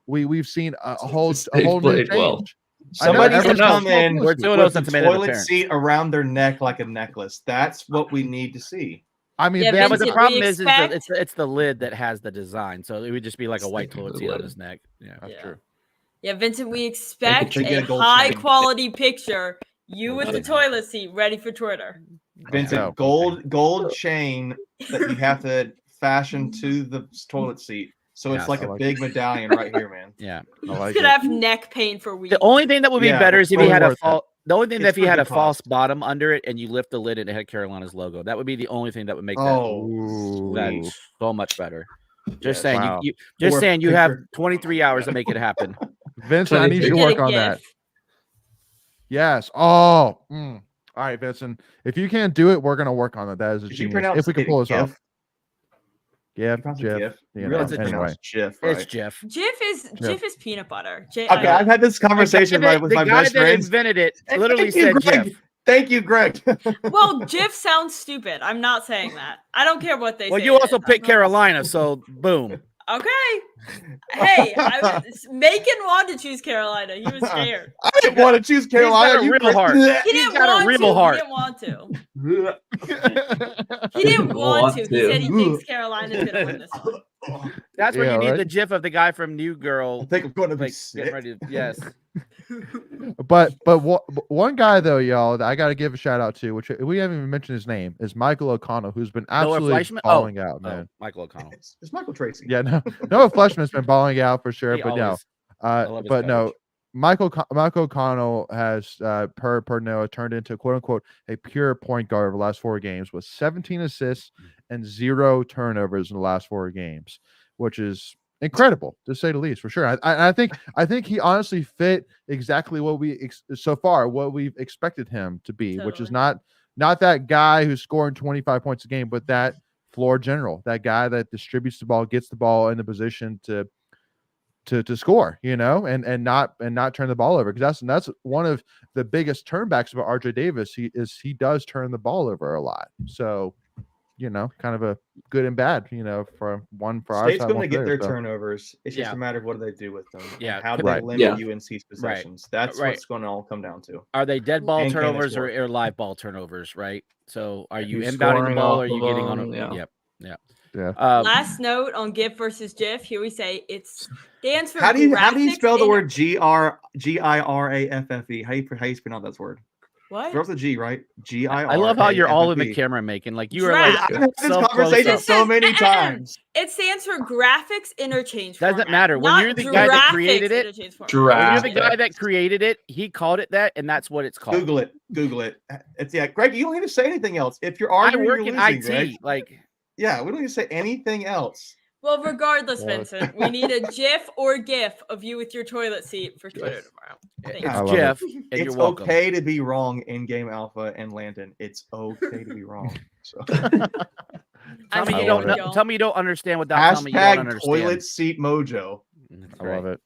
S6: we've seen a whole new change.
S3: Somebody's gonna come in
S8: with the
S3: toilet seat around their neck like a necklace. That's what we need to see.
S6: I mean,
S8: but the problem is it's the lid that has the design, so it would just be like a white toilet seat on his neck. Yeah, that's true.
S7: Yeah, Vincent, we expect a high quality picture. You with the toilet seat, ready for Twitter.
S3: Vincent, gold chain that you have to fashion to the toilet seat. So it's like a big medallion right here, man.
S8: Yeah,
S7: he's gonna have neck pain for weeks.
S8: The only thing that would be better is if he had if he had a false bottom under it and you lift the lid and it had Carolina's logo. That would be the only thing that would make that so much better. Just saying, you have 23 hours to make it happen.
S6: Vincent, I need you to work on that. Yes. All right, Vincent. If you can't do it, we're gonna work on it. That is a genius. If we can pull this off. Jeff.
S3: Anyway.
S8: It's Jeff.
S7: Jif is peanut butter.
S3: Okay, I've had this conversation with my best friends.
S8: The guy that invented it literally said Jeff.
S3: Thank you, Greg.
S7: Well, Jif sounds stupid. I'm not saying that. I don't care what they say.
S8: Well, you also picked Carolina, so boom.
S7: Okay. Hey, Macon wanted to choose Carolina. He was scared.
S3: I didn't want to choose Carolina.
S8: He didn't
S7: want to. He didn't want to. He said he thinks Carolina's going to win this one.
S8: That's where you need the GIF of the guy from New Girl.
S3: I think I'm going to be sick.
S8: Yes.
S6: But one guy though, y'all, that I got to give a shout out to, which we haven't even mentioned his name, is Michael O'Connell, who's been absolutely balling out, man.
S8: Michael O'Connell.
S3: It's Michael Tracy.
S6: Yeah, Noah Fleshman's been balling out for sure, Michael O'Connell has per Noah turned into quote unquote a pure point guard over the last 4 games with 17 assists and 0 turnovers in the last 4 games, which is incredible to say the least, for sure. I think he honestly fit exactly what we've expected him to be, which is not that guy who's scoring 25 points a game, but that floor general, that guy that distributes the ball, gets the ball in the position to score, and not turn the ball over, because that's one of the biggest turnbacks about RJ Davis. He does turn the ball over a lot. So, kind of a good and bad, for our
S3: State's
S6: side.
S3: going to get their turnovers. It's just a matter of what do they do with them.
S8: Yeah.
S3: How do they limit UNC's possessions? That's what's going to all come down to.
S8: Are they dead ball turnovers or live ball turnovers, right? So are you inbounding the ball or are you getting on them? Yeah.
S7: Last note on GIF versus GIF. Here we say it stands for.
S3: How do you spell the word GIRAFFE? How you pronounce that word?
S7: What?
S3: Throw up the G, right? G-I-R.
S8: I love how you're all in the camera making. Like you were like
S7: Draft.
S3: I've had this
S8: so
S3: conversation
S8: close up.
S3: so many times.
S7: It stands for graphics interchange
S8: Doesn't
S7: format,
S8: matter. When
S7: not
S8: you're the guy that
S7: graphics
S8: created it,
S7: interchange format.
S8: when you're the
S9: Draft.
S8: guy that created it, he called it that, and that's what it's called.
S3: Google it. It's Greg. You don't need to say anything else. If you're
S8: I
S3: arguing,
S8: work
S3: you're
S8: in
S3: losing,
S8: IT.
S3: Greg.
S8: Like
S3: Yeah, we don't need to say anything else.
S7: Well, regardless,
S6: Well,
S7: Vincent, we need a GIF or GIF of you with your toilet seat for Twitter tomorrow. Thank
S8: it's
S7: you.
S6: love
S8: Jeff,
S6: it.
S8: and
S3: It's
S8: you're welcome.
S3: okay to be wrong in game alpha and Landon. It's okay to be wrong. So
S8: Tell me
S7: I
S8: you don't
S6: love
S8: know, tell me you don't understand without telling me you don't
S3: hashtag
S8: understand.
S3: toilet seat mojo.
S8: That's
S6: I
S8: right.
S6: love it.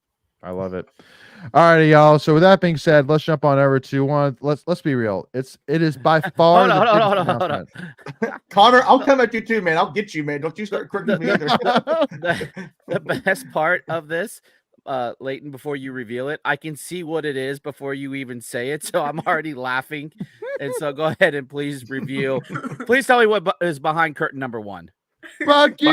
S6: I love it. All righty, y'all. So with that being said, let's jump on over to one. Let's be real. It is by far
S8: Hold
S6: the
S8: on,
S6: biggest
S8: hold on.
S6: announcement.
S3: Connor, I'll come at you too, man. I'll get you, man. Don't you start crooking me either.
S8: The best part of this, Leighton, before you reveal it, I can see what it is before you even say it, so I'm already laughing. And so go ahead and please reveal. Please tell me what is behind curtain number 1.
S6: Bucky's.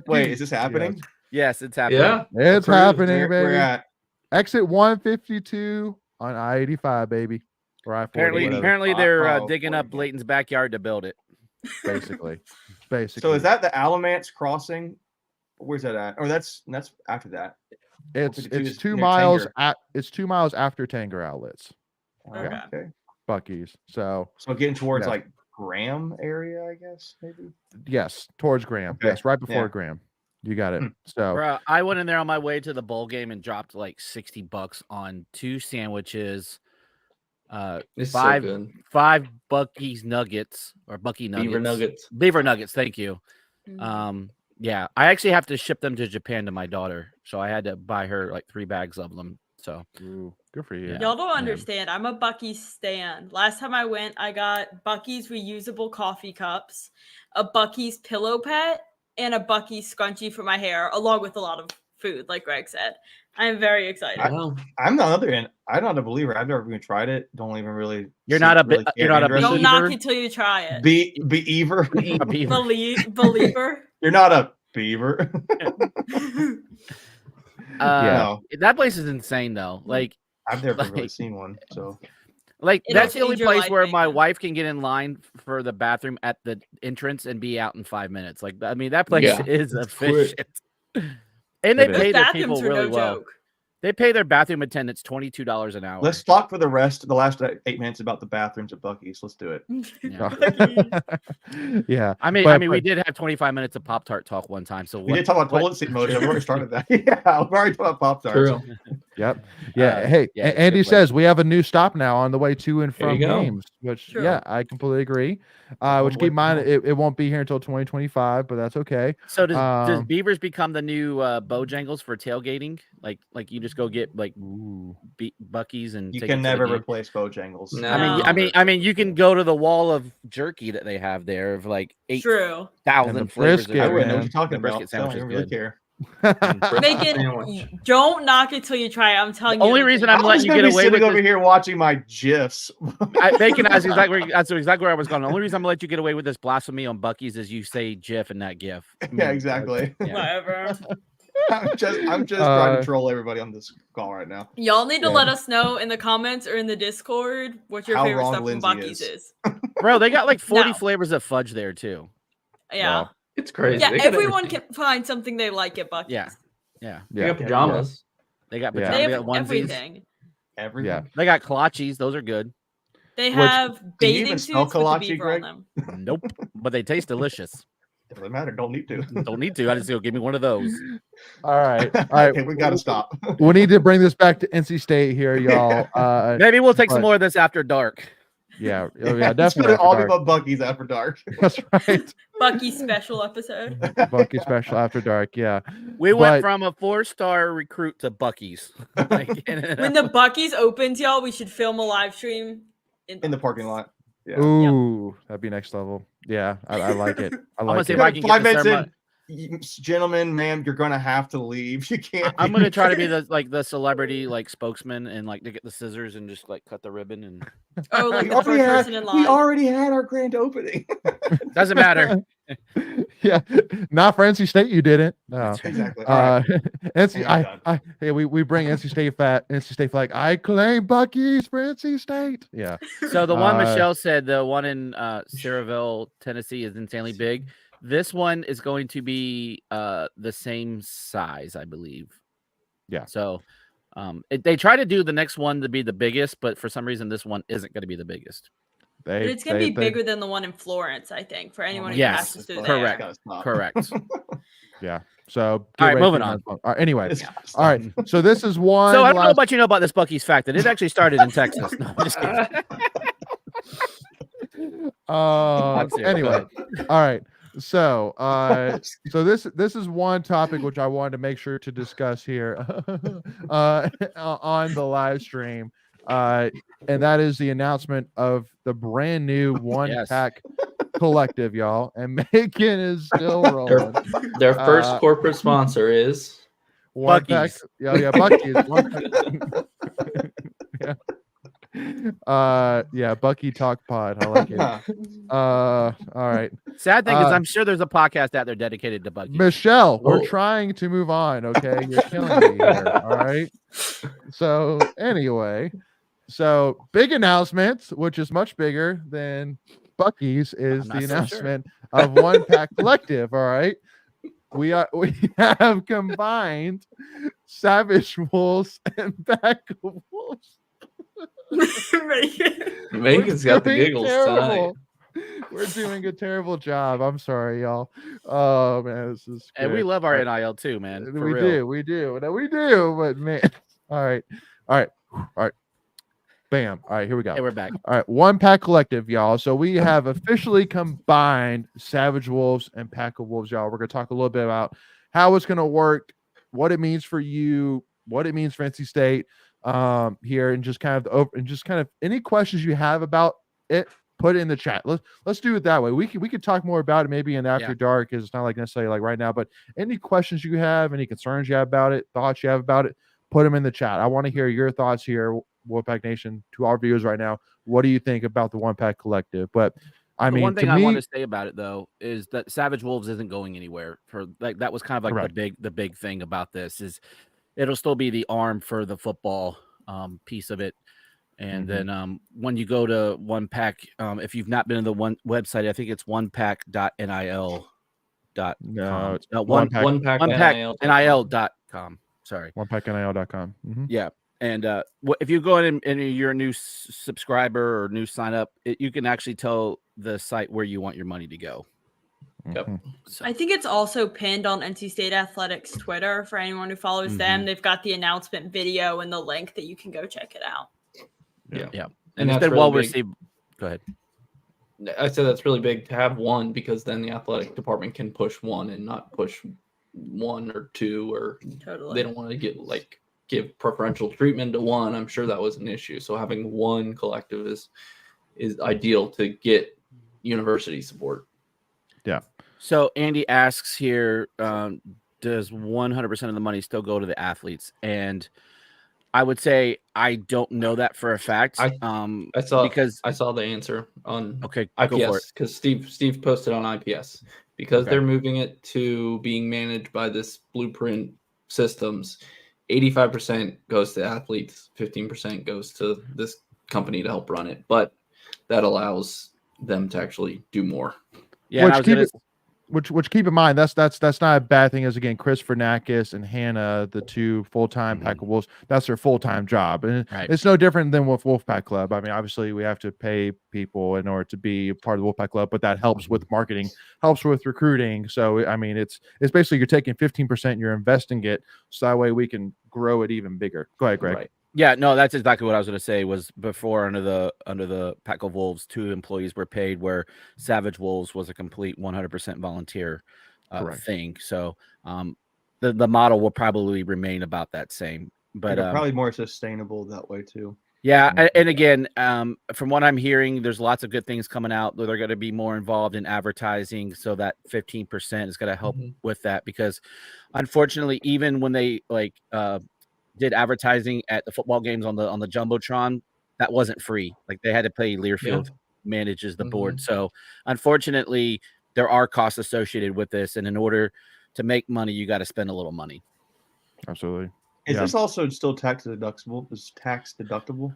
S3: Wait, is this happening?
S8: Yes, it's happening.
S9: Yeah.
S6: It's
S3: Approved.
S6: happening,
S3: Where
S6: baby.
S3: at?
S6: Exit 152 on I-85, baby. Or I-40,
S8: Apparently they're
S3: Oh,
S8: digging up Leighton's backyard to build it.
S6: basically.
S3: So is that the Alamance crossing? Where's that at? Or that's after that.
S6: It's
S3: 152 is
S6: 2
S3: near
S6: miles
S3: Tanger.
S6: it's 2 miles after Tanger Outlets,
S7: Okay.
S3: Okay.
S6: Bucky's. So
S3: So getting towards
S6: Yeah.
S3: like Graham area, I guess, maybe.
S6: yes, towards Graham.
S3: Okay.
S6: Yes, right before
S3: Yeah.
S6: Graham. You got it.
S3: Hmm.
S6: So
S8: Bro, I went in there on my way to the bowl game and dropped like $60 on 2 sandwiches,
S9: It's
S8: five
S9: so good.
S8: 5 Bucky's nuggets or Bucky nuggets.
S9: Beaver nuggets.
S8: Beaver nuggets, thank you.
S7: Mm.
S8: Yeah, I actually have to ship them to Japan to my daughter, so I had to buy her like 3 bags of them. So
S6: ooh, good for you.
S8: Yeah.
S7: Y'all don't
S6: Man.
S7: understand. I'm a Bucky's stan. Last time I went, I got Bucky's reusable coffee cups, a Bucky's pillow pet, and a Bucky's scrunchie for my hair, along with a lot of food, like Greg said. I am very excited.
S9: Wow.
S3: I'm the other end. I'm not a believer. I've never even tried it. Don't even really.
S8: You're not a
S3: really
S8: you're not a
S3: interested.
S7: Don't
S8: believer?
S7: knock it till you try it.
S3: Beaver.
S8: A beaver.
S7: Believer.
S3: You're not a beaver. No,
S8: That place is insane though. Like
S3: I've never really
S8: like-
S3: seen one. So
S7: It'll
S8: that's the only
S7: change your
S8: place
S7: life,
S8: where my
S7: Nathan.
S8: wife can get in line for the bathroom at the entrance and be out in 5 minutes. Like I mean, that place
S9: Yeah,
S8: is
S9: it's quick.
S8: efficient. And they
S6: It is.
S8: pay
S7: Those
S8: their
S7: bathrooms
S8: people
S7: are
S8: really
S7: no
S8: well.
S7: joke.
S8: They pay their bathroom attendants $22 an hour.
S3: let's talk for the last 8 minutes about the bathrooms at Bucky's. Let's do it.
S6: Yeah.
S8: I mean,
S6: But-
S8: we did have 25 minutes of Pop Tart talk one time. So
S3: We did talk about toilet seat mojo. We've already started that. Yeah, we've already talked about Pop Tarts.
S9: True.
S6: Yep. Yeah. Hey,
S8: yeah, it's a
S6: Andy
S8: good place.
S6: says we have a new stop now on the way to and
S9: There
S6: from
S9: you go.
S6: games, which
S7: True.
S6: yeah, I completely agree.
S3: One
S6: Which
S3: way
S6: keep in mind
S3: to
S6: it won't be here until 2025, but that's okay.
S8: So does
S6: Um,
S8: Beavers become the new Bojangles for tailgating? Like you just go get like
S6: Ooh.
S8: Bucky's and
S3: You
S8: take it
S3: can
S8: to the
S3: never
S8: game?
S3: replace Bojangles.
S9: No.
S8: I mean, you can go to the wall of jerky that they have there of like
S7: True.
S8: 8,000
S6: And the
S8: flavors. of
S6: brisket,
S3: I
S8: jerky.
S3: wouldn't know what
S6: man.
S3: you're talking
S8: The
S3: about.
S8: brisket
S3: So I don't
S8: sandwich is
S3: even really
S8: good.
S3: care.
S7: Make it.
S9: Sandwich.
S7: Don't knock it till you try it. I'm telling
S8: The
S7: you.
S8: only
S7: it'll
S8: reason
S7: change
S8: I'm
S7: your
S8: letting
S3: I'm
S8: you
S3: just
S8: get
S3: gonna be
S8: away with
S3: sitting over
S8: this,
S3: here watching my gifs.
S8: Bacon, that's exactly where I was going. The only reason I'm gonna let you get away with this blasphemy on Bucky's is you say GIF in that GIF.
S3: Yeah, exactly.
S8: Yeah.
S7: Whatever.
S3: I'm just trying to troll everybody on this call right now.
S7: Y'all need to
S6: Yeah.
S7: let us know in the comments or in the Discord what your
S3: How
S7: favorite
S3: wrong
S7: stuff
S3: Lindsay
S7: from Bucky's
S3: is.
S7: is.
S8: Bro, they got like 40
S7: No.
S8: flavors of fudge there too.
S7: Yeah.
S6: Wow.
S9: It's crazy.
S7: Yeah,
S9: They got
S7: everyone
S9: everything.
S7: can find something they like at Bucky's.
S8: Yeah. Yeah.
S9: They got pajamas.
S8: They got
S6: Yeah.
S8: pajamas,
S7: They
S8: they
S7: have
S8: got onesies.
S7: everything.
S3: Everything.
S6: Yeah.
S8: They got kolaches. Those are good.
S7: They
S6: Which-
S7: have
S3: Can you
S7: bathing
S3: even smell
S7: suits with the
S3: kolache,
S7: beaver
S3: Greg?
S7: on them.
S8: Nope. But they taste delicious.
S3: Doesn't matter. Don't need to.
S8: Don't need to. I just go give me one of those.
S6: All right. All right.
S3: Okay, we gotta stop.
S6: We need to bring this back to NC State here, y'all.
S8: Maybe we'll take some
S6: but-
S8: more of this after dark.
S6: Yeah. Oh,
S3: It's
S6: yeah, definitely.
S3: gonna all be
S6: after dark.
S3: about Bucky's after dark.
S6: That's right.
S7: Bucky's special episode.
S6: Bucky special after dark. Yeah.
S8: We went
S6: But-
S8: from a 4-star recruit to Bucky's. Like,
S7: When the Bucky's opens, y'all, we should film a live stream
S3: In the parking lot. Yeah.
S6: Ooh, that'd be next level. Yeah, I like it. I
S8: I'm gonna
S6: like
S8: see
S6: it.
S8: if I can
S3: Five
S8: get the
S3: minutes in. Gentlemen, ma'am, you're gonna have to leave. You can't.
S8: I'm gonna try to be the celebrity spokesman and to get the scissors and just cut the ribbon and.
S7: Oh, like the first person in line.
S3: We already had our grand opening.
S8: Doesn't matter.
S6: Yeah, not for NC State. You didn't. No,
S3: exactly. All right.
S6: NC. Hey, we bring NC State flag. I claim Bucky's for NC State. Yeah.
S8: So the one Michelle said, the one in Cedarville, Tennessee, is insanely big. This one is going to be the same size, I believe.
S6: Yeah.
S8: So they try to do the next one to be the biggest, but for some reason this one isn't going to be the biggest.
S7: But it's going to be bigger than the one in Florence, I think, for anyone who passes through
S8: correct.
S7: there.
S8: Correct.
S6: Yeah. So
S8: all right, moving on.
S6: All right, anyway, all right. So this is one.
S8: So I don't know about about this Bucky's fact that it actually started in Texas. No, I'm just kidding.
S6: Anyway, all right. So this is one topic which I wanted to make sure to discuss here on the live stream, and that is the announcement of the brand new One Pack Collective, y'all. And Megan is still rolling.
S9: Their first corporate sponsor is
S6: One Pack. Yeah, Bucky's. Yeah. Bucky Talk Pod. I like it. All right.
S8: Sad thing is I'm sure there's a podcast out there dedicated to Bucky.
S6: Michelle, we're trying to move on, okay? You're killing me here. All right. So anyway, big announcement, which is much bigger than Bucky's, is the announcement of One Pack Collective. All right. We have combined Savage Wolves and Pack of Wolves.
S9: Megan's got the giggles tonight.
S6: We're doing a terrible job. I'm sorry, y'all. Oh man, this is good.
S8: And we love our NIL too, man.
S6: We do. But man, all right. Bam. All right, here we go.
S8: Hey, we're back.
S6: All right, One Pack Collective, y'all. So we have officially combined Savage Wolves and Pack of Wolves, y'all. We're gonna talk a little bit about how it's gonna work, what it means for you, what it means for NC State. Here and just kind of any questions you have about it, put it in the chat. Let's do it that way. We could talk more about it maybe in after dark, because it's not necessarily right now, but any questions you have, any concerns you have about it, thoughts you have about it, put them in the chat. I want to hear your thoughts here, Wolfpack Nation, to our viewers right now. What do you think about the One Pack Collective? But I mean,
S8: one thing I want to say about it though is that Savage Wolves isn't going anywhere. That was kind of the big thing about this is it'll still be the arm for the football piece of it. And then when you go to One Pack, if you've not been to the one website, I think it's onepack.nil. OnePackNIL.com. Sorry.
S6: OnePackNIL.com.
S8: Yeah. And if you go in and you're a new subscriber or new sign up, you can actually tell the site where you want your money to go.
S9: Yep.
S7: I think it's also pinned on NC State Athletics Twitter for anyone who follows them. They've got the announcement video and the link that you can go check it out.
S8: Yeah. And it's been really well received. Go ahead.
S9: I said that's really big to have one, because then the athletic department can push one and not push one or two, or they don't want to give preferential treatment to one. I'm sure that was an issue. So having one collective is ideal to get university support.
S6: Yeah.
S8: So Andy asks here, does 100% of the money still go to the athletes? And I would say I don't know that for a fact.
S9: I saw the answer on IPS, because Steve posted on IPS, because they're moving it to being managed by this Blueprint Systems. 85% goes to athletes, 15% goes to this company to help run it, but that allows them to actually do more.
S8: Yeah,
S6: which keep in mind, that's not a bad thing. As again, Chris Fernakis and Hannah, the two full-time Pack of Wolves, that's their full-time job, and it's no different than with Wolfpack Club. I mean, obviously we have to pay people in order to be part of the Wolfpack Club, but that helps with marketing, helps with recruiting. So I mean, it's basically you're taking 15%, you're investing it, so that way we can grow it even bigger. Go ahead, Greg.
S9: Right.
S8: Yeah, no, that's exactly what I was going to say. Was before under the Pack of Wolves, 2 employees were paid, where Savage Wolves was a complete 100% volunteer thing. So the model will probably remain about that same, but
S3: probably more sustainable that way too.
S8: Yeah, and again, from what I'm hearing, there's lots of good things coming out. They're going to be more involved in advertising, so that 15% is going to help with that. Because, unfortunately, even when they did advertising at the football games on the jumbotron, that wasn't free. Like they had to pay Learfield manages the board. So, unfortunately, there are costs associated with this, and in order to make money, you got to spend a little money.
S6: Absolutely.
S3: Is this also still tax deductible? Is tax deductible?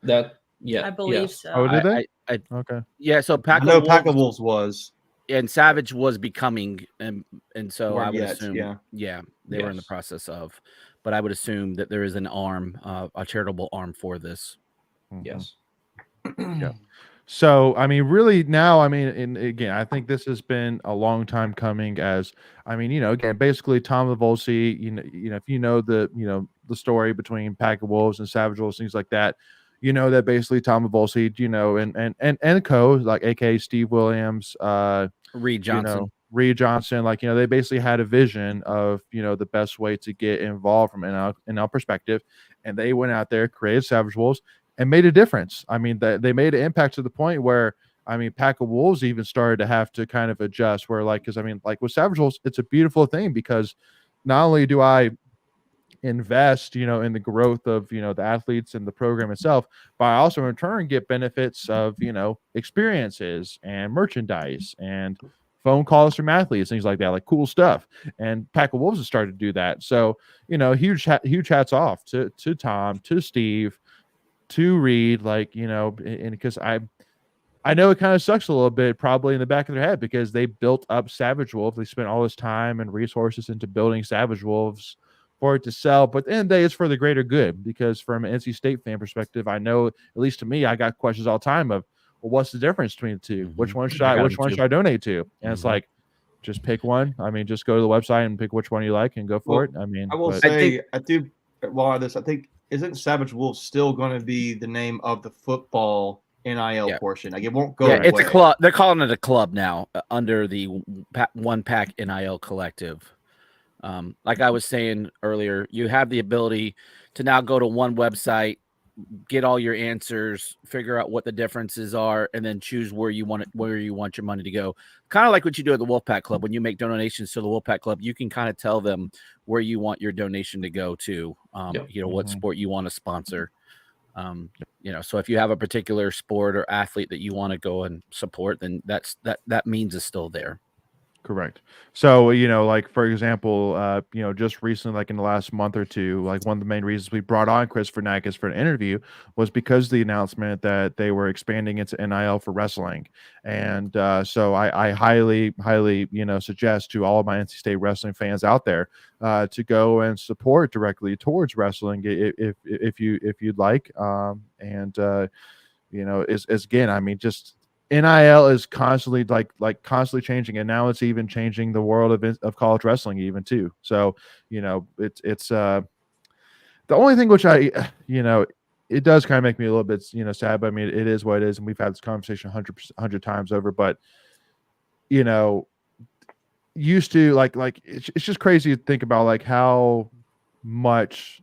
S7: I believe so.
S6: Oh, did they?
S8: Okay. Yeah, so
S3: I know Pack of Wolves was.
S8: And Savage was becoming, and so I would assume, they were in the process of, but I would assume that there is an arm, a charitable arm for this.
S9: Yes.
S6: Yeah. So, I mean, really now, I mean, and again, I think this has been a long time coming as, I mean, again, basically Tom Lavolsi, if you know the story between Pack of Wolves and Savage Wolves, things like that, that basically Tom Lavolsi, and co, like AKA Steve Williams,
S8: Reed Johnson,
S6: like, they basically had a vision of, the best way to get involved from an NL perspective. And they went out there, created Savage Wolves, and made a difference. I mean, they made an impact to the point where, I mean, Pack of Wolves even started to have to kind of adjust where, like, because I mean, like with Savage Wolves, it's a beautiful thing because not only do I invest, in the growth of, the athletes and the program itself, but I also in turn get benefits of, experiences and merchandise and phone calls from athletes, things like that, like cool stuff. And Pack of Wolves has started to do that. So, huge hats off to Tom, to Steve, to Reed, like, and because I know it kind of sucks a little bit probably in the back of their head because they built up Savage Wolves. They spent all this time and resources into building Savage Wolves for it to sell. But at the end of the day, it's for the greater good because from an NC State fan perspective, I know, at least to me, I got questions all the time of, well, what's the difference between the two? Which one should I donate to? And it's like, just pick one. I mean, just go to the website and pick which one you like and go for it. I mean,
S3: I will say, I do, while this, I think, isn't Savage Wolves still going to be the name of the football NIL portion? Like it won't go away.
S8: It's a club. They're calling it a club now under the One Pack NIL Collective. Like I was saying earlier, you have the ability to now go to one website, get all your answers, figure out what the differences are, and then choose where you want your money to go. Kind of like what you do at the Wolfpack Club. When you make donations to the Wolfpack Club, you can kind of tell them where you want your donation to go to. What sport you want to sponsor. So if you have a particular sport or athlete that you want to go and support, then that means it's still there.
S6: Correct. So, like, for example, just recently, like in the last month or two, like one of the main reasons we brought on Chris Fernakis for an interview was because of the announcement that they were expanding into NIL for wrestling. And so I highly, suggest to all of my NC State wrestling fans out there to go and support directly towards wrestling if you'd like. Is again, I mean, just NIL is constantly constantly changing, and now it's even changing the world of college wrestling even too. So it's the only thing which it does kind of make me a little bit sad, but I mean it is what it is, and we've had this conversation 100 times over. But used to like it's just crazy to think about like how much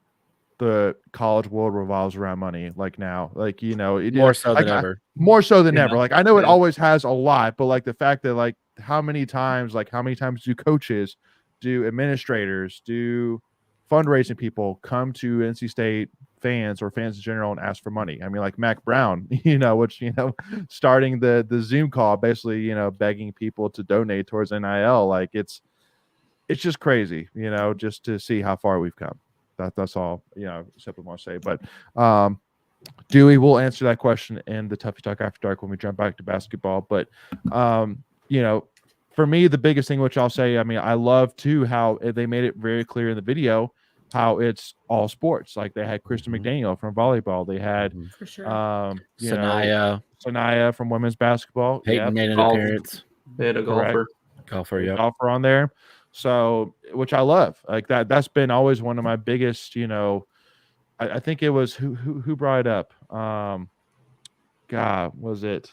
S6: the college world revolves around money like now, like
S8: more so than ever.
S6: More so than ever. Like I know it always has a lot, but like the fact that like how many times do coaches, do administrators, do fundraising people come to NC State fans or fans in general and ask for money? I mean, like Mac Brown, which starting the Zoom call, basically begging people to donate towards NIL. Like it's just crazy, just to see how far we've come. That's all, simply want to say. But Dewey will answer that question in the Tuffy Talk After Dark when we jump back to basketball. But for me, the biggest thing which I'll say, I mean, I love too how they made it very clear in the video how it's all sports. Like they had Kristen McDaniel from volleyball. They had
S7: for sure.
S6: Sanaya from women's basketball.
S8: Peyton made an appearance.
S9: They had a golfer.
S6: Golfer on there. So, which I love, like that's been always one of my biggest, I think it was who brought it up. God, was it?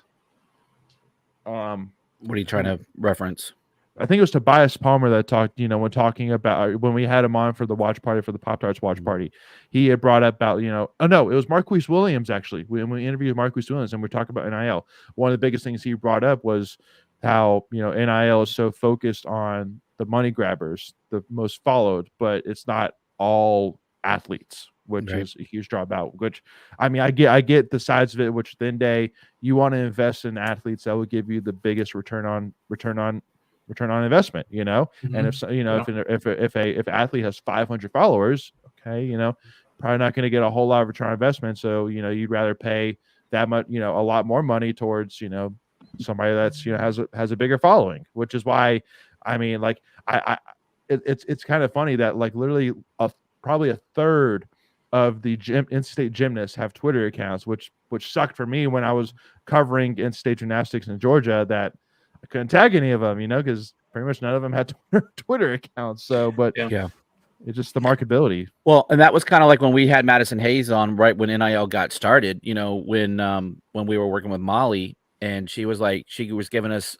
S8: What are you trying to reference?
S6: I think it was Tobias Palmer that talked, when talking about when we had him on for the watch party for the Pop-Tarts watch party, he had brought up about, oh no, it was Marquise Williams actually. When we interviewed Marquise Williams and we talked about NIL, one of the biggest things he brought up was how, NIL is so focused on the money grabbers, the most followed, but it's not all athletes, which is a huge drawback. Which, I mean, I get the sides of it. Which at the end of the day, you want to invest in athletes that will give you the biggest return on investment. And if if an athlete has 500 followers, okay, probably not going to get a whole lot of return on investment. So you'd rather pay that much, a lot more money towards somebody that's has a bigger following, which is why, I mean, like it's kind of funny that like literally probably a third of the in-state gymnasts have Twitter accounts, which sucked for me when I was covering in-state gymnastics in Georgia, that I couldn't tag any of them, because pretty much none of them had Twitter accounts. So, but
S8: yeah.
S6: It's just the marketability.
S8: Well, and that was kind of like when we had Madison Hayes on right when NIL got started, when we were working with Molly, and she was giving us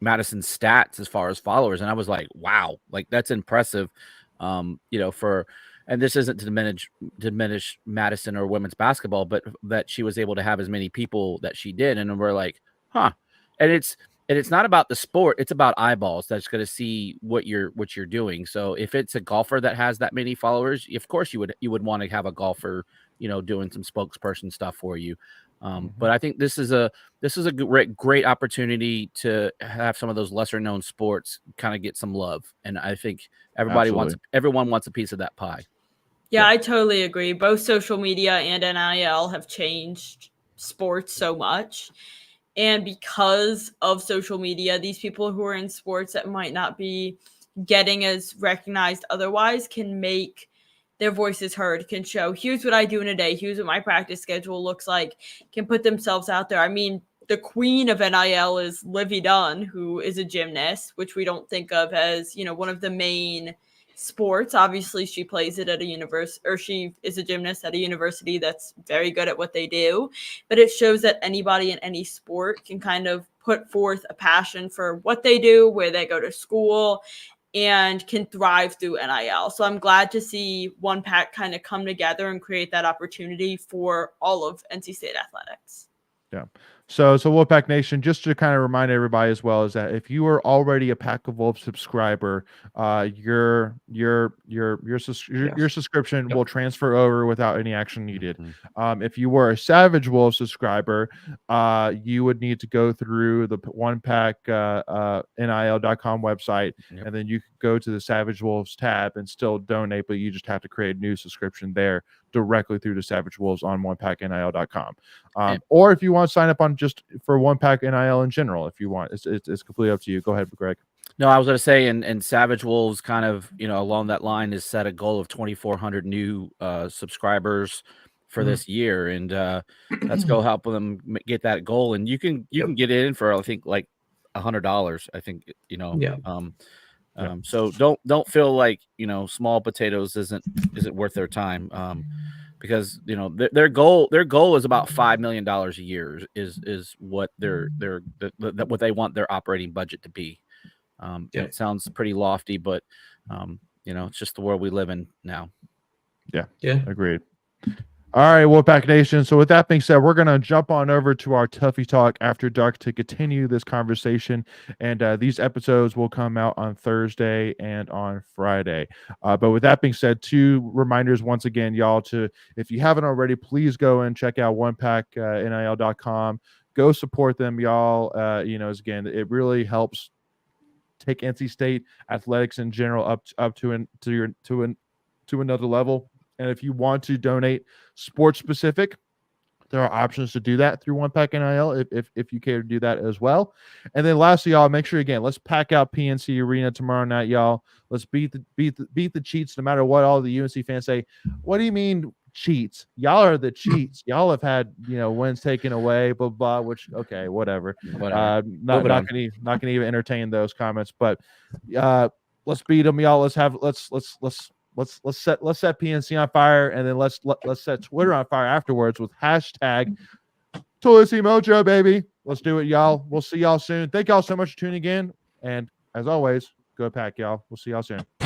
S8: Madison's stats as far as followers, and I was like, wow, like that's impressive. And this isn't to diminish Madison or women's basketball, but that she was able to have as many people that she did, and we're like, huh. And it's not about the sport; it's about eyeballs that's going to see what you're doing. So if it's a golfer that has that many followers, of course you would want to have a golfer, doing some spokesperson stuff for you. But I think this is a great opportunity to have some of those lesser known sports kind of get some love, and I think everyone wants a piece of that pie.
S7: Yeah, I totally agree. Both social media and NIL have changed sports so much. And because of social media, these people who are in sports that might not be getting as recognized otherwise can make their voices heard, can show, here's what I do in a day, here's what my practice schedule looks like, can put themselves out there. I mean, the queen of NIL is Livy Dunn, who is a gymnast, which we don't think of as, one of the main sports. Obviously, she plays it at a university, or she is a gymnast at a university that's very good at what they do. But it shows that anybody in any sport can kind of put forth a passion for what they do, where they go to school, and can thrive through NIL. So I'm glad to see One Pack kind of come together and create that opportunity for all of NC State athletics.
S6: Yeah. So Wolfpack Nation, just to kind of remind everybody as well, is that if you are already a Pack of Wolves subscriber, your subscription will transfer over without any action needed. If you were a Savage Wolves subscriber, you would need to go through the One Pack NIL.com website, and then you could go to the Savage Wolves tab and still donate, but you just have to create a new subscription there directly through the Savage Wolves on OnePackNIL.com. Or if you want to sign up on just for One Pack NIL in general, if you want, it's completely up to you. Go ahead, Greg.
S8: No, I was going to say, and Savage Wolves kind of, along that line has set a goal of 2,400 new subscribers for this year. And let's go help them get that goal. And you can get in for, I think, like $100, I think, so don't feel like, small potatoes isn't worth their time. Because their goal is about $5 million a year is what what they want their operating budget to be. It sounds pretty lofty, but it's just the world we live in now.
S6: Yeah, agreed. All right, Wolfpack Nation. So with that being said, we're going to jump on over to our Tuffy Talk After Dark to continue this conversation. And these episodes will come out on Thursday and on Friday. But with that being said, 2 reminders once again, y'all, to, if you haven't already, please go and check out OnePackNIL.com. Go support them, y'all. Again, it really helps take NC State athletics in general up to another level. And if you want to donate sports specific, there are options to do that through One Pack NIL if you care to do that as well. And then lastly, y'all, make sure again, let's pack out PNC Arena tomorrow night, y'all. Let's beat the cheats, no matter what all the UNC fans say. What do you mean cheats? Y'all are the cheats. Y'all have had wins taken away, blah blah. Which okay, whatever. Not gonna even entertain those comments. But let's beat them, y'all. Let's set PNC on fire, and then let's set Twitter on fire afterwards with hashtag Tulsi Mojo, baby. Let's do it, y'all. We'll see y'all soon. Thank y'all so much for tuning in, and as always, go Pack, y'all. We'll see y'all soon.